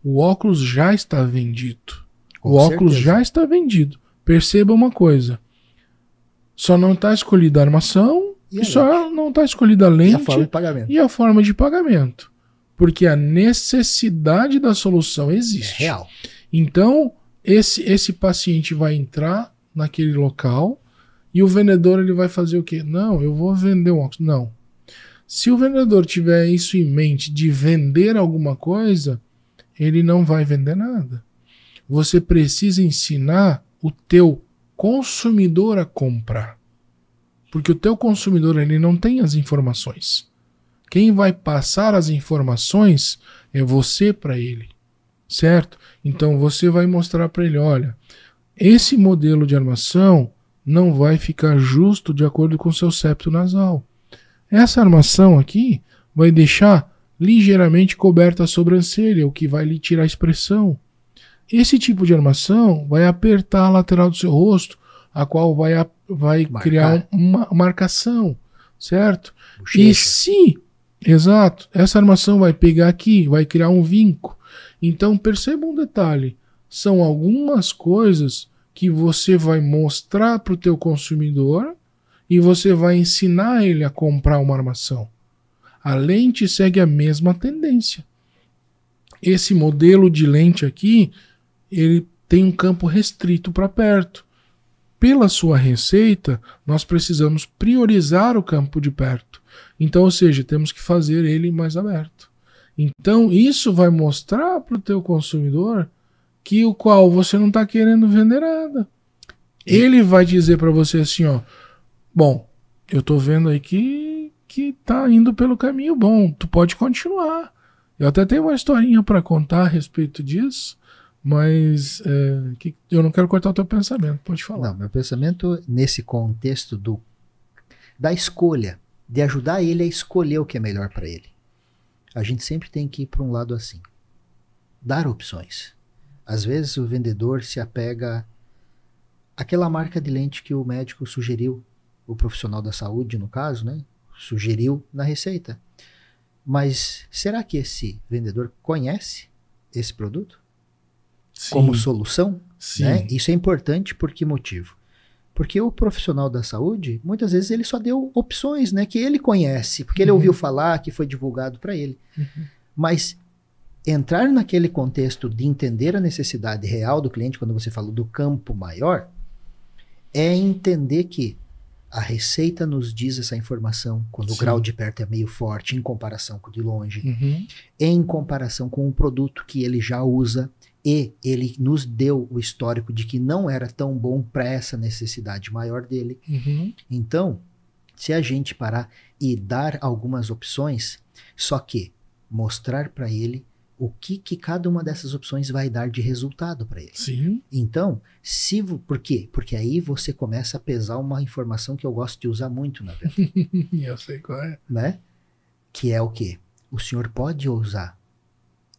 O óculos já está vendido. O óculos já está vendido. Perceba uma coisa. Só não está escolhida a armação E só não está escolhida a lente e a forma de pagamento. e a forma de pagamento. Porque a necessidade da solução existe. É real. Então, esse paciente vai entrar naquele local e o vendedor ele vai fazer o quê? Não, eu vou vender um óculos. Não. Se o vendedor tiver isso em mente de vender alguma coisa, ele não vai vender nada. Você precisa ensinar o teu consumidor a comprar. Porque o teu consumidor ele não tem as informações. Quem vai passar as informações é você para ele. Certo? Então você vai mostrar para ele, olha, esse modelo de armação não vai ficar justo de acordo com o seu septo nasal. Essa armação aqui vai deixar ligeiramente coberta a sobrancelha, o que vai lhe tirar a expressão. Esse tipo de armação vai apertar a lateral do seu rosto, a qual vai criar uma marcação, certo? Bochecha. E se, exato, essa armação vai pegar aqui, vai criar um vinco. Então perceba um detalhe, são algumas coisas que você vai mostrar para o teu consumidor e você vai ensinar ele a comprar uma armação. A lente segue a mesma tendência. Esse modelo de lente aqui, ele tem um campo restrito para perto. Pela sua receita, nós precisamos priorizar o campo de perto. Então, ou seja, temos que fazer ele mais aberto. Então, isso vai mostrar para o teu consumidor que o qual você não está querendo vender nada. Ele vai dizer para você assim, ó, bom, eu estou vendo aí que está indo pelo caminho bom, tu pode continuar. Eu até tenho uma historinha para contar a respeito disso, mas eu não quero cortar o teu pensamento, pode falar. Não, meu pensamento nesse contexto da escolha, de ajudar ele a escolher o que é melhor para ele. A gente sempre tem que ir para um lado assim, dar opções. Às vezes o vendedor se apega àquela marca de lente que o médico sugeriu, o profissional da saúde, no caso, né? Sugeriu na receita. Mas será que esse vendedor conhece esse produto? Sim. Como solução? Sim. Né? Isso é importante por que motivo? Porque o profissional da saúde, muitas vezes ele só deu opções, né, que ele conhece, porque ele ouviu falar, que foi divulgado para ele. Mas entrar naquele contexto de entender a necessidade real do cliente, quando você falou do campo maior, é entender que a receita nos diz essa informação, quando o grau de perto é meio forte, em comparação com o de longe, em comparação com o produto que ele já usa, e ele nos deu o histórico de que não era tão bom para essa necessidade maior dele. Então, se a gente parar e dar algumas opções, só que mostrar para ele o que cada uma dessas opções vai dar de resultado para ele. Sim. Então, por quê? Porque aí você começa a pesar uma informação que eu gosto de usar muito na venda. Eu sei qual é. Né? Que é o quê? O senhor pode usar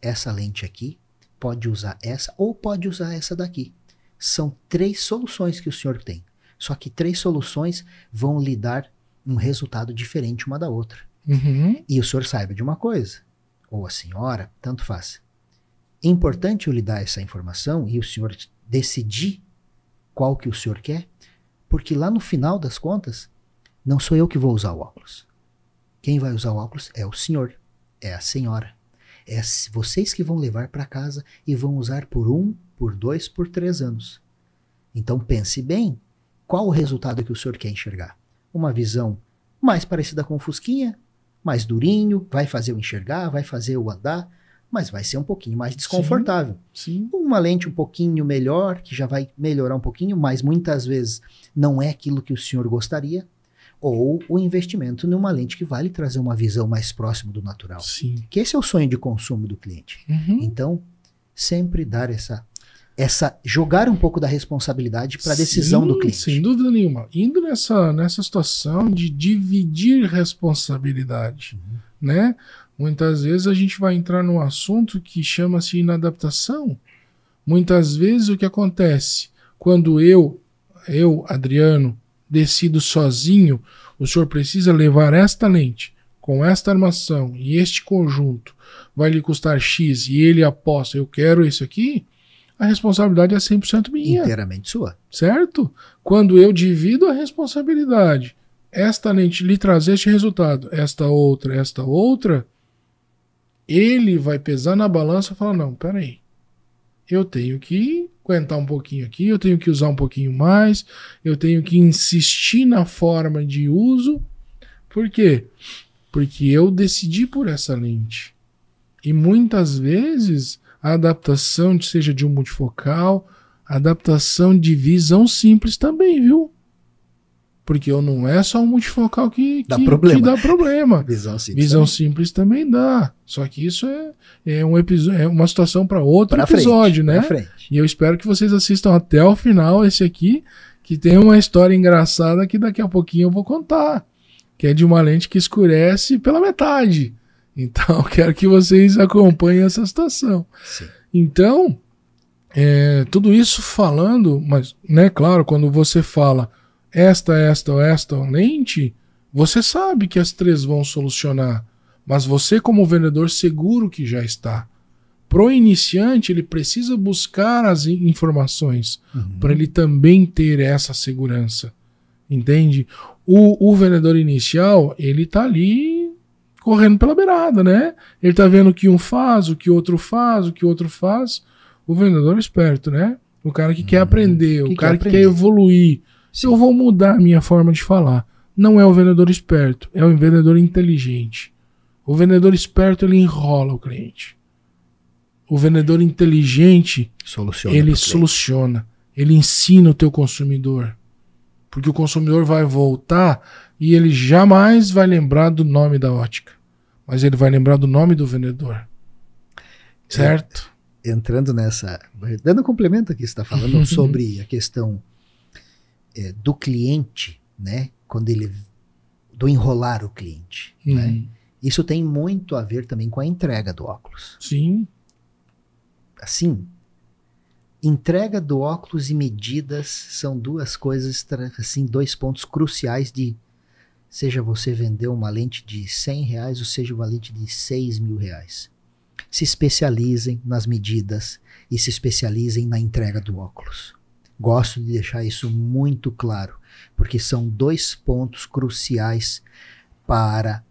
essa lente aqui, pode usar essa ou pode usar essa daqui. São 3 soluções que o senhor tem. Só que 3 soluções vão lhe dar um resultado diferente uma da outra. E o senhor saiba de uma coisa, ou a senhora, tanto faz. É importante eu lhe dar essa informação e o senhor decidir qual que o senhor quer, porque lá no final das contas, não sou eu que vou usar o óculos. Quem vai usar o óculos é o senhor, é a senhora. É vocês que vão levar para casa e vão usar por 1, por 2, por 3 anos. Então pense bem, qual o resultado que o senhor quer enxergar? Uma visão mais parecida com o Fusquinha, mais durinho, vai fazer o enxergar, vai fazer o andar, mas vai ser um pouquinho mais desconfortável. Sim. Uma lente um pouquinho melhor, que já vai melhorar um pouquinho, mas muitas vezes não é aquilo que o senhor gostaria. Ou o investimento numa lente que vai lhe trazer uma visão mais próxima do natural. Sim. Que esse é o sonho de consumo do cliente. Então, sempre dar jogar um pouco da responsabilidade para a decisão do cliente. Sem dúvida nenhuma. Indo nessa situação de dividir responsabilidade, né? Muitas vezes a gente vai entrar num assunto que chama-se inadaptação. Muitas vezes o que acontece quando eu, Adriano, decido sozinho, o senhor precisa levar esta lente com esta armação e este conjunto vai lhe custar X e ele aposta, eu quero isso aqui, a responsabilidade é 100% minha. Inteiramente sua. Certo? Quando eu divido a responsabilidade, esta lente lhe trazer este resultado, esta outra, ele vai pesar na balança e falar, não, peraí, eu tenho que aguentar um pouquinho aqui, eu tenho que usar um pouquinho mais, eu tenho que insistir na forma de uso. Por quê? Porque eu decidi por essa lente. E muitas vezes a adaptação, seja de um multifocal, a adaptação de visão simples também, viu? Porque não é só um multifocal que dá problema. Visão simples também dá. Só que isso é uma situação para outro episódio, né? E eu espero que vocês assistam até o final esse aqui, que tem uma história engraçada que daqui a pouquinho eu vou contar. Que é de uma lente que escurece pela metade. Então, quero que vocês acompanhem essa situação. Sim. Então, tudo isso falando, mas, né, claro, quando você fala esta lente, você sabe que as 3 vão solucionar, mas você como vendedor seguro que já está. Pro iniciante, ele precisa buscar as informações para ele também ter essa segurança, entende? O vendedor inicial, ele tá ali correndo pela beirada, né? Ele tá vendo o que um faz, o que outro faz, o que outro faz. O vendedor esperto, né? O cara que quer aprender, o cara que quer evoluir. Se eu vou mudar a minha forma de falar, não é o vendedor esperto, é o vendedor inteligente. O vendedor esperto, ele enrola o cliente. O vendedor inteligente, ele soluciona. Ele ensina o teu consumidor. Porque o consumidor vai voltar e ele jamais vai lembrar do nome da ótica. Mas ele vai lembrar do nome do vendedor. Certo? Entrando nessa... Dando complemento aqui, você está falando sobre a questão... do cliente, né? Quando ele do enrolar o cliente, né? Isso tem muito a ver também com a entrega do óculos. Sim. Assim, entrega do óculos e medidas são duas coisas, assim, 2 pontos cruciais de, seja você vender uma lente de R$100 ou seja uma lente de R$6.000. Se especializem nas medidas e se especializem na entrega do óculos. Gosto de deixar isso muito claro, porque são 2 pontos cruciais para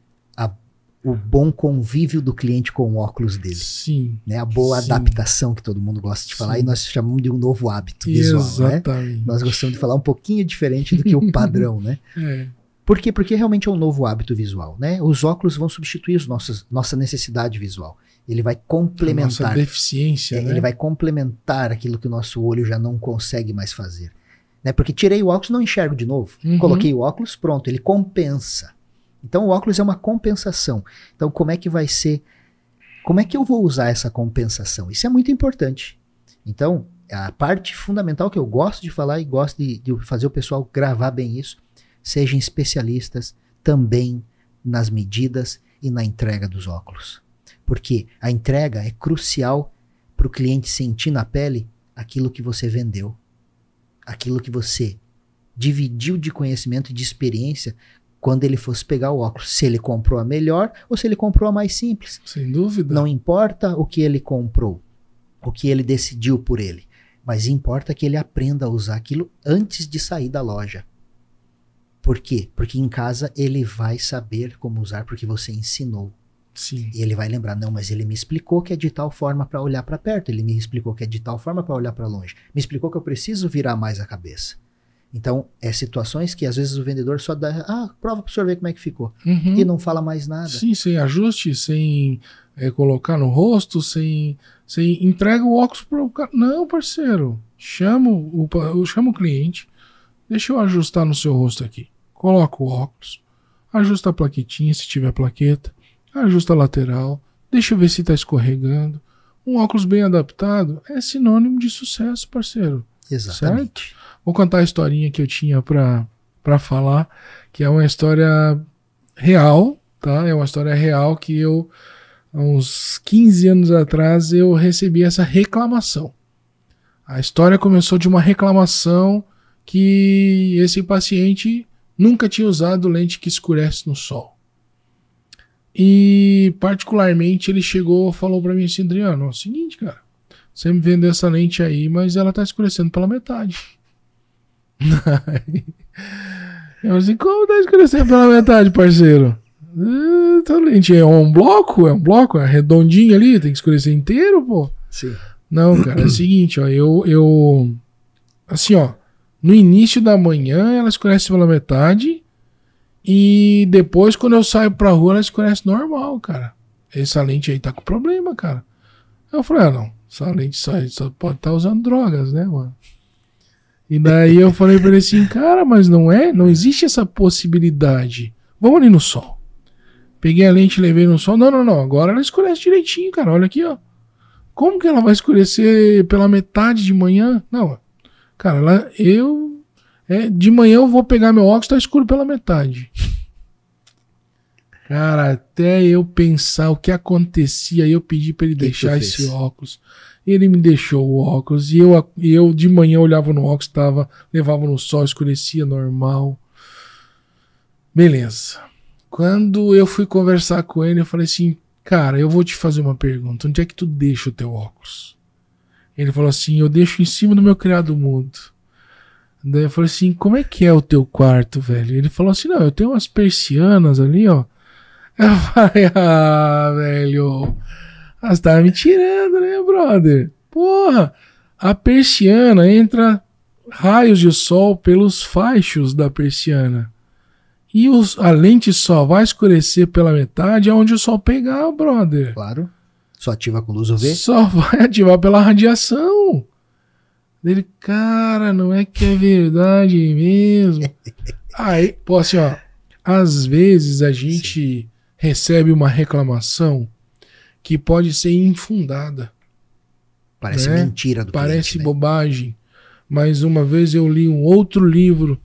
o bom convívio do cliente com o óculos dele. Sim. Né? A boa adaptação que todo mundo gosta de falar, e nós chamamos de um novo hábito visual. Exatamente. Né? Nós gostamos de falar um pouquinho diferente do que o padrão, né? Por quê? Porque realmente é um novo hábito visual, né? Os óculos vão substituir nossa necessidade visual. Ele vai complementar. A nossa deficiência, né? Ele vai complementar aquilo que o nosso olho já não consegue mais fazer. Né? Porque tirei o óculos, não enxergo de novo. Coloquei o óculos, pronto, ele compensa. Então o óculos é uma compensação. Então como é que vai ser? Como é que eu vou usar essa compensação? Isso é muito importante. Então a parte fundamental que eu gosto de falar e gosto de fazer o pessoal gravar bem isso, sejam especialistas também nas medidas e na entrega dos óculos. Porque a entrega é crucial para o cliente sentir na pele aquilo que você vendeu. Aquilo que você dividiu de conhecimento e de experiência quando ele fosse pegar o óculos. Se ele comprou a melhor ou se ele comprou a mais simples. Sem dúvida. Não importa o que ele comprou, o que ele decidiu por ele. Mas importa que ele aprenda a usar aquilo antes de sair da loja. Por quê? Porque em casa ele vai saber como usar porque você ensinou. Sim. E ele vai lembrar, não, mas ele me explicou que é de tal forma para olhar para perto, ele me explicou que é de tal forma para olhar para longe, me explicou que eu preciso virar mais a cabeça. Então, situações que às vezes o vendedor só dá, prova para o senhor ver como é que ficou. E não fala mais nada. Sim, sem ajuste, sem colocar no rosto, sem entrega o óculos para o cara. Não, parceiro, chamo o cliente, deixa eu ajustar no seu rosto aqui. Coloca o óculos, ajusta a plaquetinha se tiver plaqueta, ajusta a lateral, deixa eu ver se está escorregando. Um óculos bem adaptado é sinônimo de sucesso, parceiro. Exatamente. Certo? Vou contar a historinha que eu tinha para falar, que é uma história real, tá? É uma história real que eu, há uns 15 anos atrás, eu recebi essa reclamação. A história começou de uma reclamação que esse paciente nunca tinha usado lente que escurece no sol. E, particularmente, ele chegou e falou para mim assim, Adriano, é o seguinte, cara, você me vendeu essa lente aí, mas ela tá escurecendo pela metade. Eu falei assim, como tá escurecendo pela metade, parceiro? Essa lente é um bloco? É redondinho ali, tem que escurecer inteiro, pô? Sim. Não, cara, é o seguinte, ó, assim, ó, no início da manhã ela escurece pela metade e depois quando eu saio pra rua ela escurece normal, cara. Essa lente aí tá com problema, cara. Eu falei, não, essa lente só pode estar usando drogas, né, mano? E daí eu falei pra ele assim, cara, mas não existe essa possibilidade. Vamos ali no sol. Peguei a lente e levei no sol. Não, agora ela escurece direitinho, cara, olha aqui, ó. Como que ela vai escurecer pela metade de manhã? Não, cara, de manhã eu vou pegar meu óculos, tá escuro pela metade. Cara, até eu pensar o que acontecia, eu pedi pra ele deixar esse óculos. Ele me deixou o óculos e eu de manhã olhava no óculos, levava no sol, escurecia normal. Beleza. Quando eu fui conversar com ele, eu falei assim, cara, eu vou te fazer uma pergunta. Onde é que tu deixa o teu óculos? Ele falou assim, eu deixo em cima do meu criado mudo. Daí eu falei assim, como é que é o teu quarto, velho? Ele falou assim, não, eu tenho umas persianas ali, ó. Eu falei, velho, você tava me tirando, né, brother? Porra, a persiana entra raios de sol pelos faixos da persiana. E a lente só vai escurecer pela metade aonde o sol pegar, brother. Claro. Só ativa com luz UV? Só vai ativar pela radiação. Ele, cara, não é que é verdade mesmo. Aí, pô, assim, ó. Às vezes a gente recebe uma reclamação que pode ser infundada. Parece né? mentira do Parece cliente, né? bobagem. Mas uma vez eu li um outro livro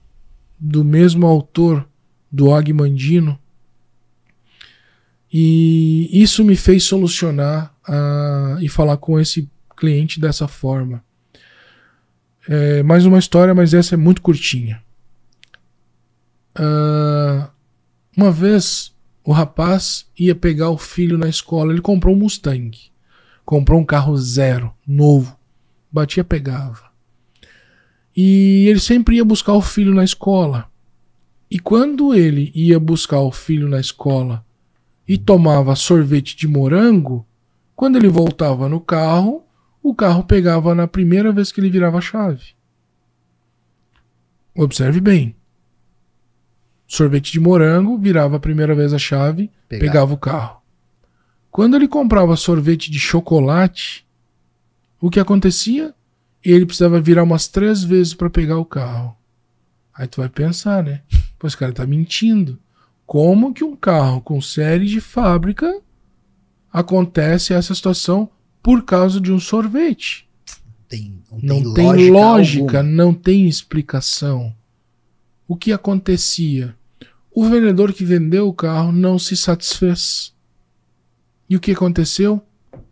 do mesmo autor, do Og Mandino, e isso me fez solucionar e falar com esse cliente dessa forma. Mais uma história, mas essa é muito curtinha. Uma vez o rapaz ia pegar o filho na escola, ele comprou um Mustang, comprou um carro zero, novo, batia, pegava. E ele sempre ia buscar o filho na escola. E quando ele ia buscar o filho na escola e tomava sorvete de morango, quando ele voltava no carro, o carro pegava na primeira vez que ele virava a chave. Observe bem. Sorvete de morango, virava a primeira vez a chave, pegava o carro. Quando ele comprava sorvete de chocolate, o que acontecia? Ele precisava virar umas 3 vezes para pegar o carro. Aí tu vai pensar, né? Pois o cara tá mentindo. Como que um carro com série de fábrica acontece essa situação por causa de um sorvete? Não tem lógica, não tem explicação. O que acontecia? O vendedor que vendeu o carro não se satisfez. E o que aconteceu?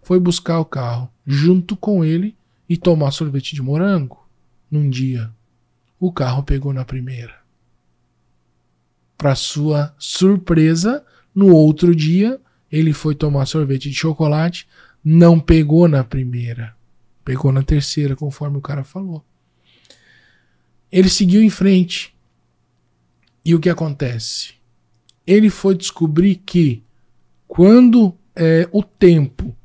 Foi buscar o carro junto com ele e tomar sorvete de morango num dia. O carro pegou na primeira. Para sua surpresa, no outro dia, ele foi tomar sorvete de chocolate, não pegou na primeira. Pegou na terceira, conforme o cara falou. Ele seguiu em frente. E o que acontece? Ele foi descobrir que quando o tempo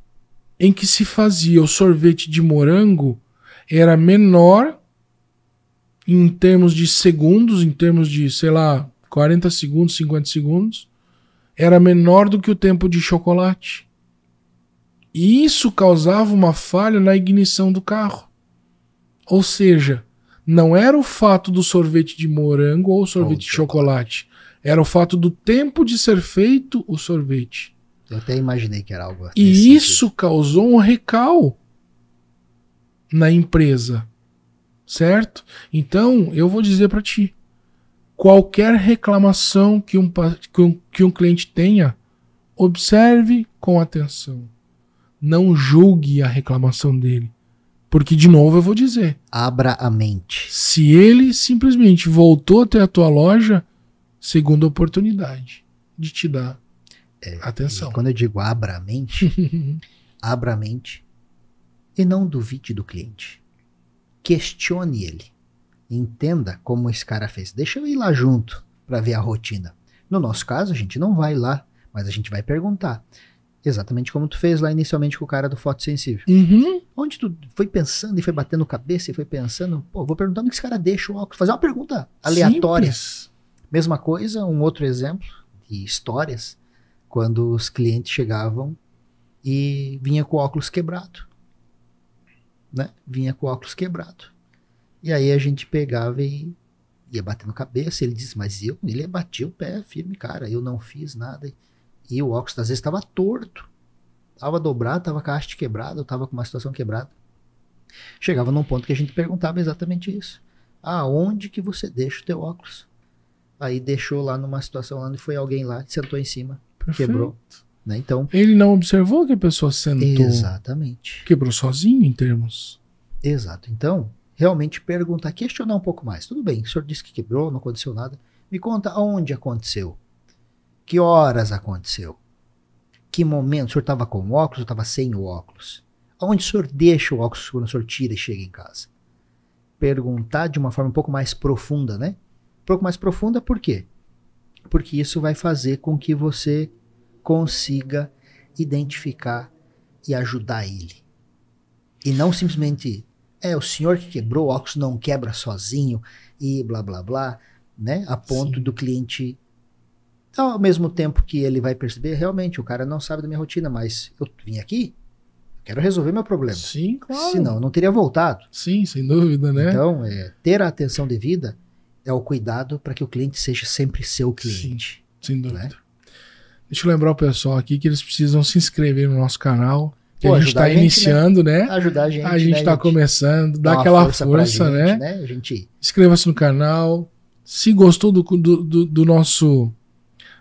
em que se fazia o sorvete de morango era menor em termos de segundos, em termos de, sei lá, 40 segundos, 50 segundos, era menor do que o tempo de chocolate. E isso causava uma falha na ignição do carro. Ou seja, não era o fato do sorvete de morango ou sorvete de chocolate. Era o fato do tempo de ser feito o sorvete. Eu até imaginei que era algo assim. E isso causou um recal na empresa. Certo? Então, eu vou dizer para ti. Qualquer reclamação que um cliente tenha, observe com atenção. Não julgue a reclamação dele. Porque, de novo, eu vou dizer. Abra a mente. Se ele simplesmente voltou até a tua loja, segunda oportunidade de te dar atenção. Quando eu digo abra a mente, abra a mente e não duvide do cliente. Questione ele. Entenda como esse cara fez. Deixa eu ir lá junto. para ver a rotina. No nosso caso, a gente não vai lá, mas a gente vai perguntar. Exatamente como tu fez lá inicialmente com o cara do fotossensível. Uhum. Onde tu foi pensando e foi batendo cabeça e foi pensando, pô, vou perguntar onde que esse cara deixa o óculos. Fazer uma pergunta aleatória. Simples. Mesma coisa, um outro exemplo de histórias, quando os clientes chegavam e vinha com o óculos quebrado. Né? Vinha com o óculos quebrado. E aí a gente pegava e ia batendo cabeça. Ele disse, mas ele batia o pé firme, cara, eu não fiz nada. E o óculos às vezes estava torto, estava dobrado, estava com a haste quebrada, estava com uma situação quebrada. Chegava num ponto que a gente perguntava exatamente isso. Aonde que você deixa o teu óculos? Aí deixou lá numa situação lá onde foi alguém lá, sentou em cima, Perfeito. Quebrou. Né? Então, ele não observou que a pessoa sentou. Exatamente. Quebrou sozinho em termos. Exato. Então, realmente perguntar, questionar um pouco mais. Tudo bem, o senhor disse que quebrou, não aconteceu nada. Me conta aonde aconteceu. Que horas aconteceu? Que momento? O senhor estava com o óculos ou estava sem o óculos? Onde o senhor deixa o óculos quando o senhor tira e chega em casa? Perguntar de uma forma um pouco mais profunda, né? Um pouco mais profunda por quê? Porque isso vai fazer com que você consiga identificar e ajudar ele. E não simplesmente, o senhor que quebrou, o óculos não quebra sozinho e blá blá blá, né? A ponto do cliente... Ao mesmo tempo que ele vai perceber, realmente, o cara não sabe da minha rotina, mas eu vim aqui, quero resolver meu problema. Sim, claro. Senão, eu não teria voltado. Sim, sem dúvida, né? Então, ter a atenção devida é o cuidado para que o cliente seja sempre seu cliente. Sim, sem dúvida. Né? Deixa eu lembrar o pessoal aqui que eles precisam se inscrever no nosso canal, que Pô, a gente está iniciando, né? Ajudar a gente. A gente está né, começando, dá uma aquela força força, pra gente, né? A gente... Inscreva-se no canal. Se gostou do nosso...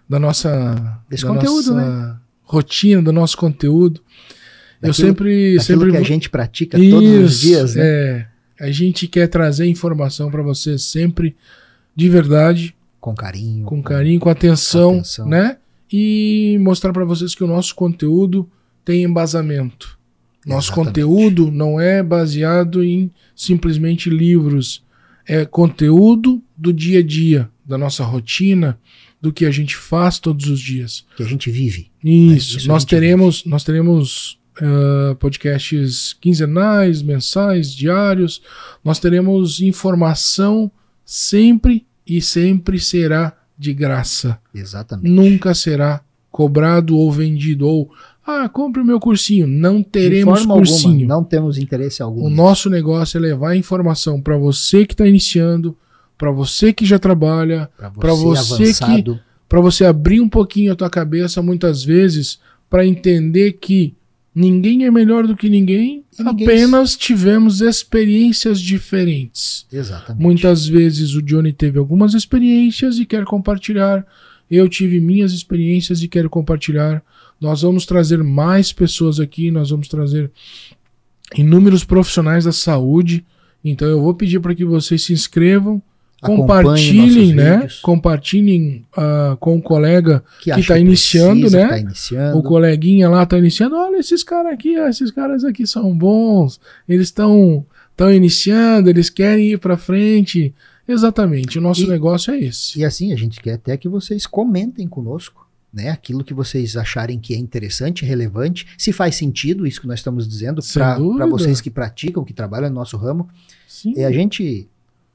Da nossa conteúdo, né? Rotina, do nosso conteúdo. Eu sempre que a gente pratica todos os dias, né? A gente quer trazer informação para você sempre de verdade, com carinho, com atenção, né? E mostrar para vocês que o nosso conteúdo tem embasamento. Nosso conteúdo não é baseado em simplesmente livros, é conteúdo do dia a dia, da nossa rotina, do que a gente faz todos os dias. Que a gente vive. Isso. Nós teremos podcasts quinzenais, mensais, diários. Nós teremos informação sempre e sempre será de graça. Exatamente. Nunca será cobrado ou vendido. Ou, compre o meu cursinho. Não teremos cursinho. Alguma, não temos interesse algum. O nosso negócio é levar informação para você que está iniciando, para você que já trabalha, para você abrir um pouquinho a tua cabeça muitas vezes para entender que ninguém é melhor do que ninguém, apenas tivemos experiências diferentes. Exatamente. Muitas vezes o Johnny teve algumas experiências e quer compartilhar, eu tive minhas experiências e quero compartilhar. Nós vamos trazer mais pessoas aqui, nós vamos trazer inúmeros profissionais da saúde, então eu vou pedir para que vocês se inscrevam, compartilhem, né? Vídeos. Compartilhem com o colega que está iniciando, né? Tá iniciando. O coleguinha lá está iniciando. Olha esses caras aqui, esses caras aqui são bons. Eles estão iniciando, eles querem ir para frente. Exatamente, o nosso negócio é esse. E assim, a gente quer até que vocês comentem conosco, né? Aquilo que vocês acharem que é interessante, relevante, se faz sentido isso que nós estamos dizendo para vocês que praticam, que trabalham no nosso ramo. Sim. E a gente...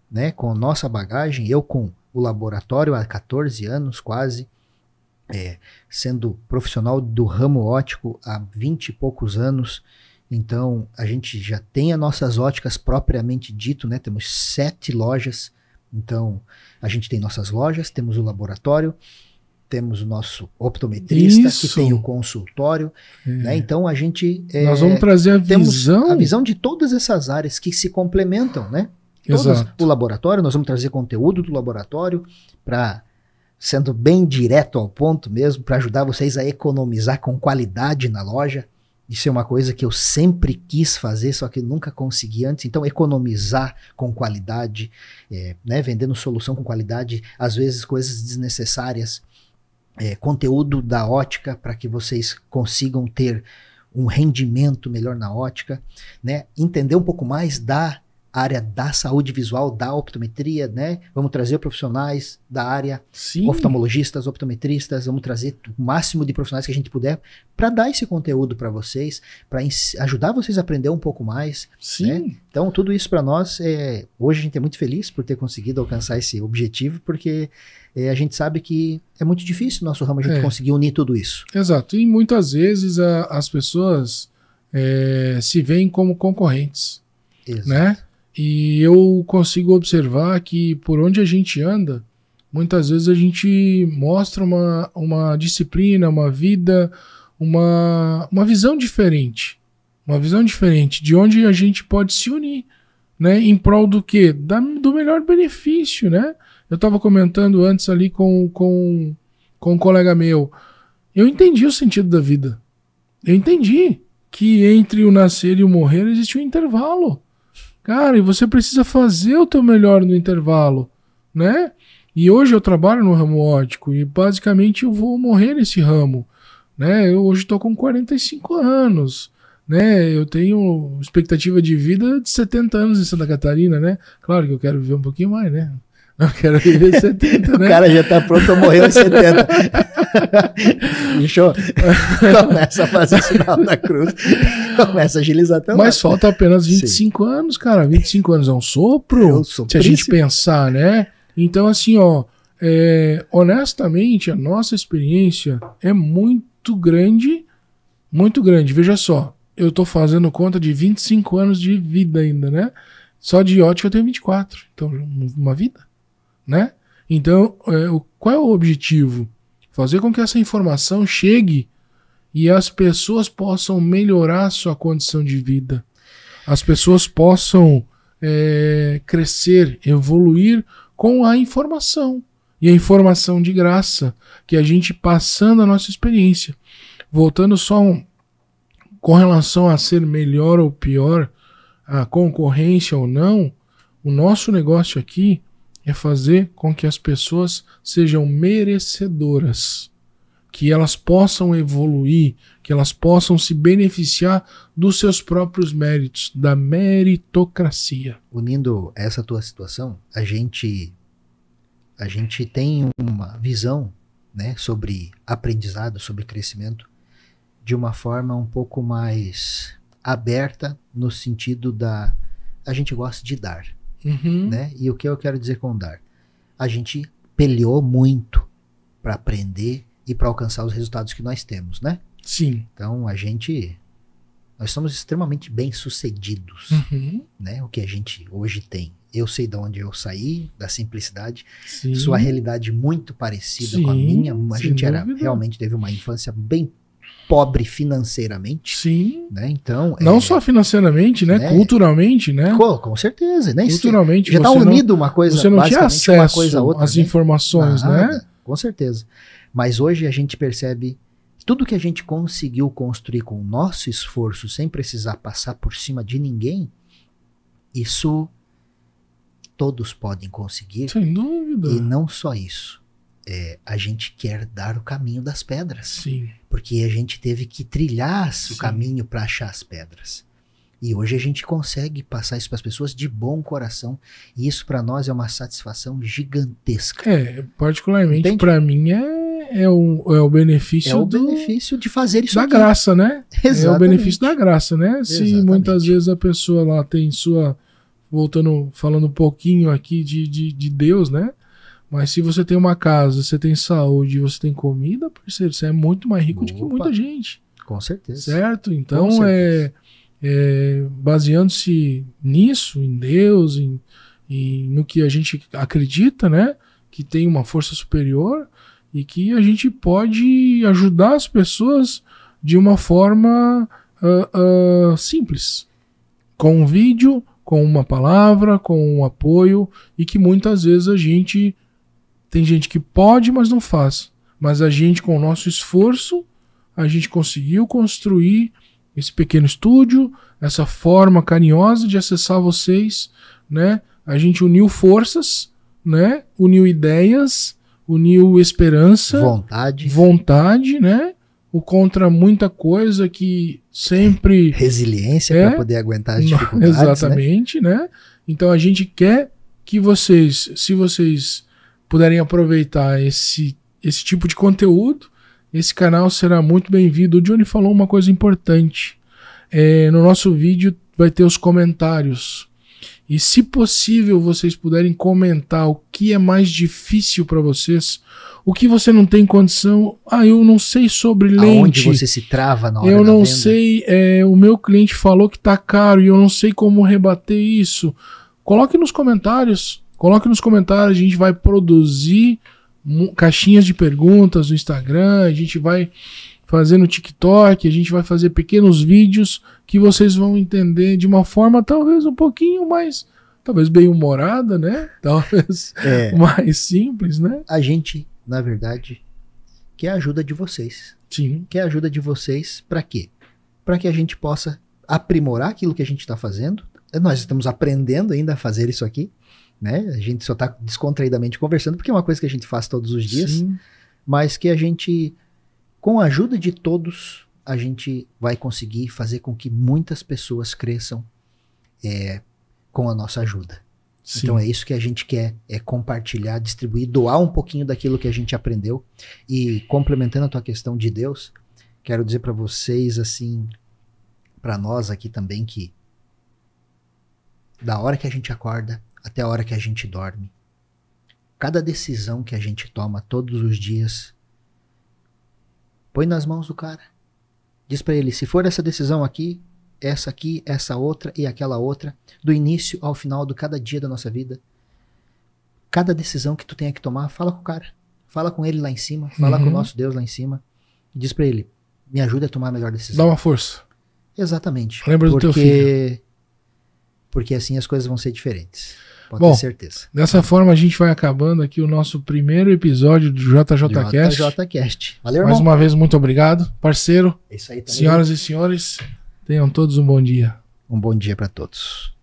Né, com nossa bagagem, eu com o laboratório há 14 anos quase, sendo profissional do ramo óptico há 20 e poucos anos, então a gente já tem as nossas óticas propriamente dito, né, temos 7 lojas, então a gente tem nossas lojas, temos o laboratório, temos o nosso optometrista, que tem o consultório, né, então a gente... Nós vamos trazer a visão de todas essas áreas que se complementam, né? Exato. O laboratório, nós vamos trazer conteúdo do laboratório para, sendo bem direto ao ponto mesmo, para ajudar vocês a economizar com qualidade na loja. Isso é uma coisa que eu sempre quis fazer, só que nunca consegui antes. Então, economizar com qualidade, né, vendendo solução com qualidade, às vezes coisas desnecessárias, conteúdo da ótica para que vocês consigam ter um rendimento melhor na ótica, né, entender um pouco mais da a área da saúde visual, da optometria, né? Vamos trazer profissionais da área, Sim. oftalmologistas, optometristas, vamos trazer o máximo de profissionais que a gente puder para dar esse conteúdo para vocês, para ajudar vocês a aprender um pouco mais. Sim. Né? Então, tudo isso para nós, hoje a gente é muito feliz por ter conseguido alcançar esse objetivo, porque a gente sabe que é muito difícil no nosso ramo a gente conseguir unir tudo isso. Exato. E muitas vezes as pessoas se veem como concorrentes. Exato. Né? E eu consigo observar que por onde a gente anda, muitas vezes a gente mostra uma disciplina, uma vida, uma visão diferente. Uma visão diferente de onde a gente pode se unir, né? Em prol do quê? Do melhor benefício, né? Eu estava comentando antes ali com um colega meu. Eu entendi o sentido da vida. Eu entendi que entre o nascer e o morrer existe um intervalo. Cara, e você precisa fazer o teu melhor no intervalo, né? E hoje eu trabalho no ramo óptico e basicamente eu vou morrer nesse ramo, né? Eu hoje estou com 45 anos, né? Eu tenho expectativa de vida de 70 anos em Santa Catarina, né? Claro que eu quero viver um pouquinho mais, né? Eu quero viver 70, né? O cara já tá pronto a morrer aos 70. Bicho, começa a fazer o sinal da cruz, começa a agilizar também. Mas falta apenas 25 anos, cara. 25 anos é um sopro, se a gente pensar, né? Então, assim, ó, honestamente, a nossa experiência é muito grande, muito grande. Veja só, eu tô fazendo conta de 25 anos de vida ainda, né? Só de ótica eu tenho 24. Então, uma vida. Né? Então, qual é o objetivo? Fazer com que essa informação chegue e as pessoas possam melhorar sua condição de vida. As pessoas possam crescer, evoluir com a informação. E a informação de graça, que a gente passando a nossa experiência. Voltando só com relação a ser melhor ou pior, a concorrência ou não, o nosso negócio aqui é fazer com que as pessoas sejam merecedoras, que elas possam evoluir, que elas possam se beneficiar dos seus próprios méritos, da meritocracia. Unindo essa tua situação, a gente tem uma visão, né, sobre aprendizado, sobre crescimento, de uma forma um pouco mais aberta, no sentido a gente gosta de dar. Uhum. Né? E o que eu quero dizer com dar? A gente peleou muito para aprender e para alcançar os resultados que nós temos, né? Sim. Então nós somos extremamente bem sucedidos, né? O que a gente hoje tem. Eu sei de onde eu saí, da simplicidade. Sim. Sua realidade muito parecida com a minha. A gente realmente teve uma infância bem pobre financeiramente. Sim. Né? Então, não só financeiramente, né? Culturalmente, né? Com certeza. Né? Culturalmente. Já está unido uma coisa, você não tinha acesso às né? informações, né? Com certeza. Mas hoje a gente percebe tudo que a gente conseguiu construir com o nosso esforço, sem precisar passar por cima de ninguém, isso todos podem conseguir. Sem dúvida. E não só isso. A gente quer dar o caminho das pedras. Sim. Porque a gente teve que trilhar o caminho para achar as pedras. E hoje a gente consegue passar isso para as pessoas de bom coração. E isso para nós é uma satisfação gigantesca. Particularmente para mim é o benefício o benefício de fazer isso da aqui. Graça, né? Exatamente. É o benefício da graça, né? Se Exatamente. muitas vezes a pessoa lá tem falando um pouquinho aqui de Deus, né? Mas se você tem uma casa, você tem saúde, você tem comida, parceiro, você é muito mais rico do que muita gente. Com certeza. Certo? Então, baseando-se nisso, em Deus, e no que a gente acredita, né? Que tem uma força superior e que a gente pode ajudar as pessoas de uma forma simples. Com um vídeo, com uma palavra, com um apoio, e que muitas vezes tem gente que pode, mas não faz. Mas a gente, com o nosso esforço, a gente conseguiu construir esse pequeno estúdio, essa forma carinhosa de acessar vocês, né? A gente uniu forças, né? Uniu ideias, uniu esperança, vontade, né? Contra muita coisa que sempre... Resiliência para poder aguentar as dificuldades. Exatamente, né? Então a gente quer que vocês, se vocês puderem aproveitar esse tipo de conteúdo, esse canal será muito bem-vindo. O Johnny falou uma coisa importante. No nosso vídeo vai ter os comentários. E se possível, vocês puderem comentar o que é mais difícil para vocês, o que você não tem condição. Eu não sei sobre lente. Aonde você se trava na hora eu da não venda. sei, o meu cliente falou que tá caro e eu não sei como rebater isso. Coloque nos comentários. A gente vai produzir caixinhas de perguntas no Instagram, a gente vai fazer no TikTok, a gente vai fazer pequenos vídeos que vocês vão entender de uma forma talvez um pouquinho mais, talvez bem humorada, né? Talvez mais simples, né? A gente, na verdade, quer a ajuda de vocês. Sim. Quer a ajuda de vocês para quê? Para que a gente possa aprimorar aquilo que a gente está fazendo. Nós estamos aprendendo ainda a fazer isso aqui, né? A gente só está descontraídamente conversando, porque é uma coisa que a gente faz todos os dias, Sim. Mas que a gente, com a ajuda de todos, a gente vai conseguir fazer com que muitas pessoas cresçam com a nossa ajuda. Sim. Então é isso que a gente quer, compartilhar, distribuir, doar um pouquinho daquilo que a gente aprendeu. E complementando a tua questão de Deus, quero dizer para vocês, assim, para nós aqui também, que da hora que a gente acorda até a hora que a gente dorme, cada decisão que a gente toma todos os dias, põe nas mãos do cara. Diz pra ele, se for essa decisão aqui, essa outra e aquela outra, do início ao final de cada dia da nossa vida, cada decisão que tu tenha que tomar, fala com o cara. Fala com ele lá em cima, fala com o nosso Deus lá em cima. E diz pra ele, me ajuda a tomar a melhor decisão. Dá uma força. Exatamente. Lembra do teu filho. Porque assim as coisas vão ser diferentes. Pode Bom, ter certeza. Dessa forma a gente vai acabando aqui o nosso primeiro episódio do JJCast. JJCast. Valeu, Mais irmão. uma vez, muito obrigado, parceiro. É isso aí, também. Senhoras e senhores, tenham todos um bom dia. Um bom dia para todos.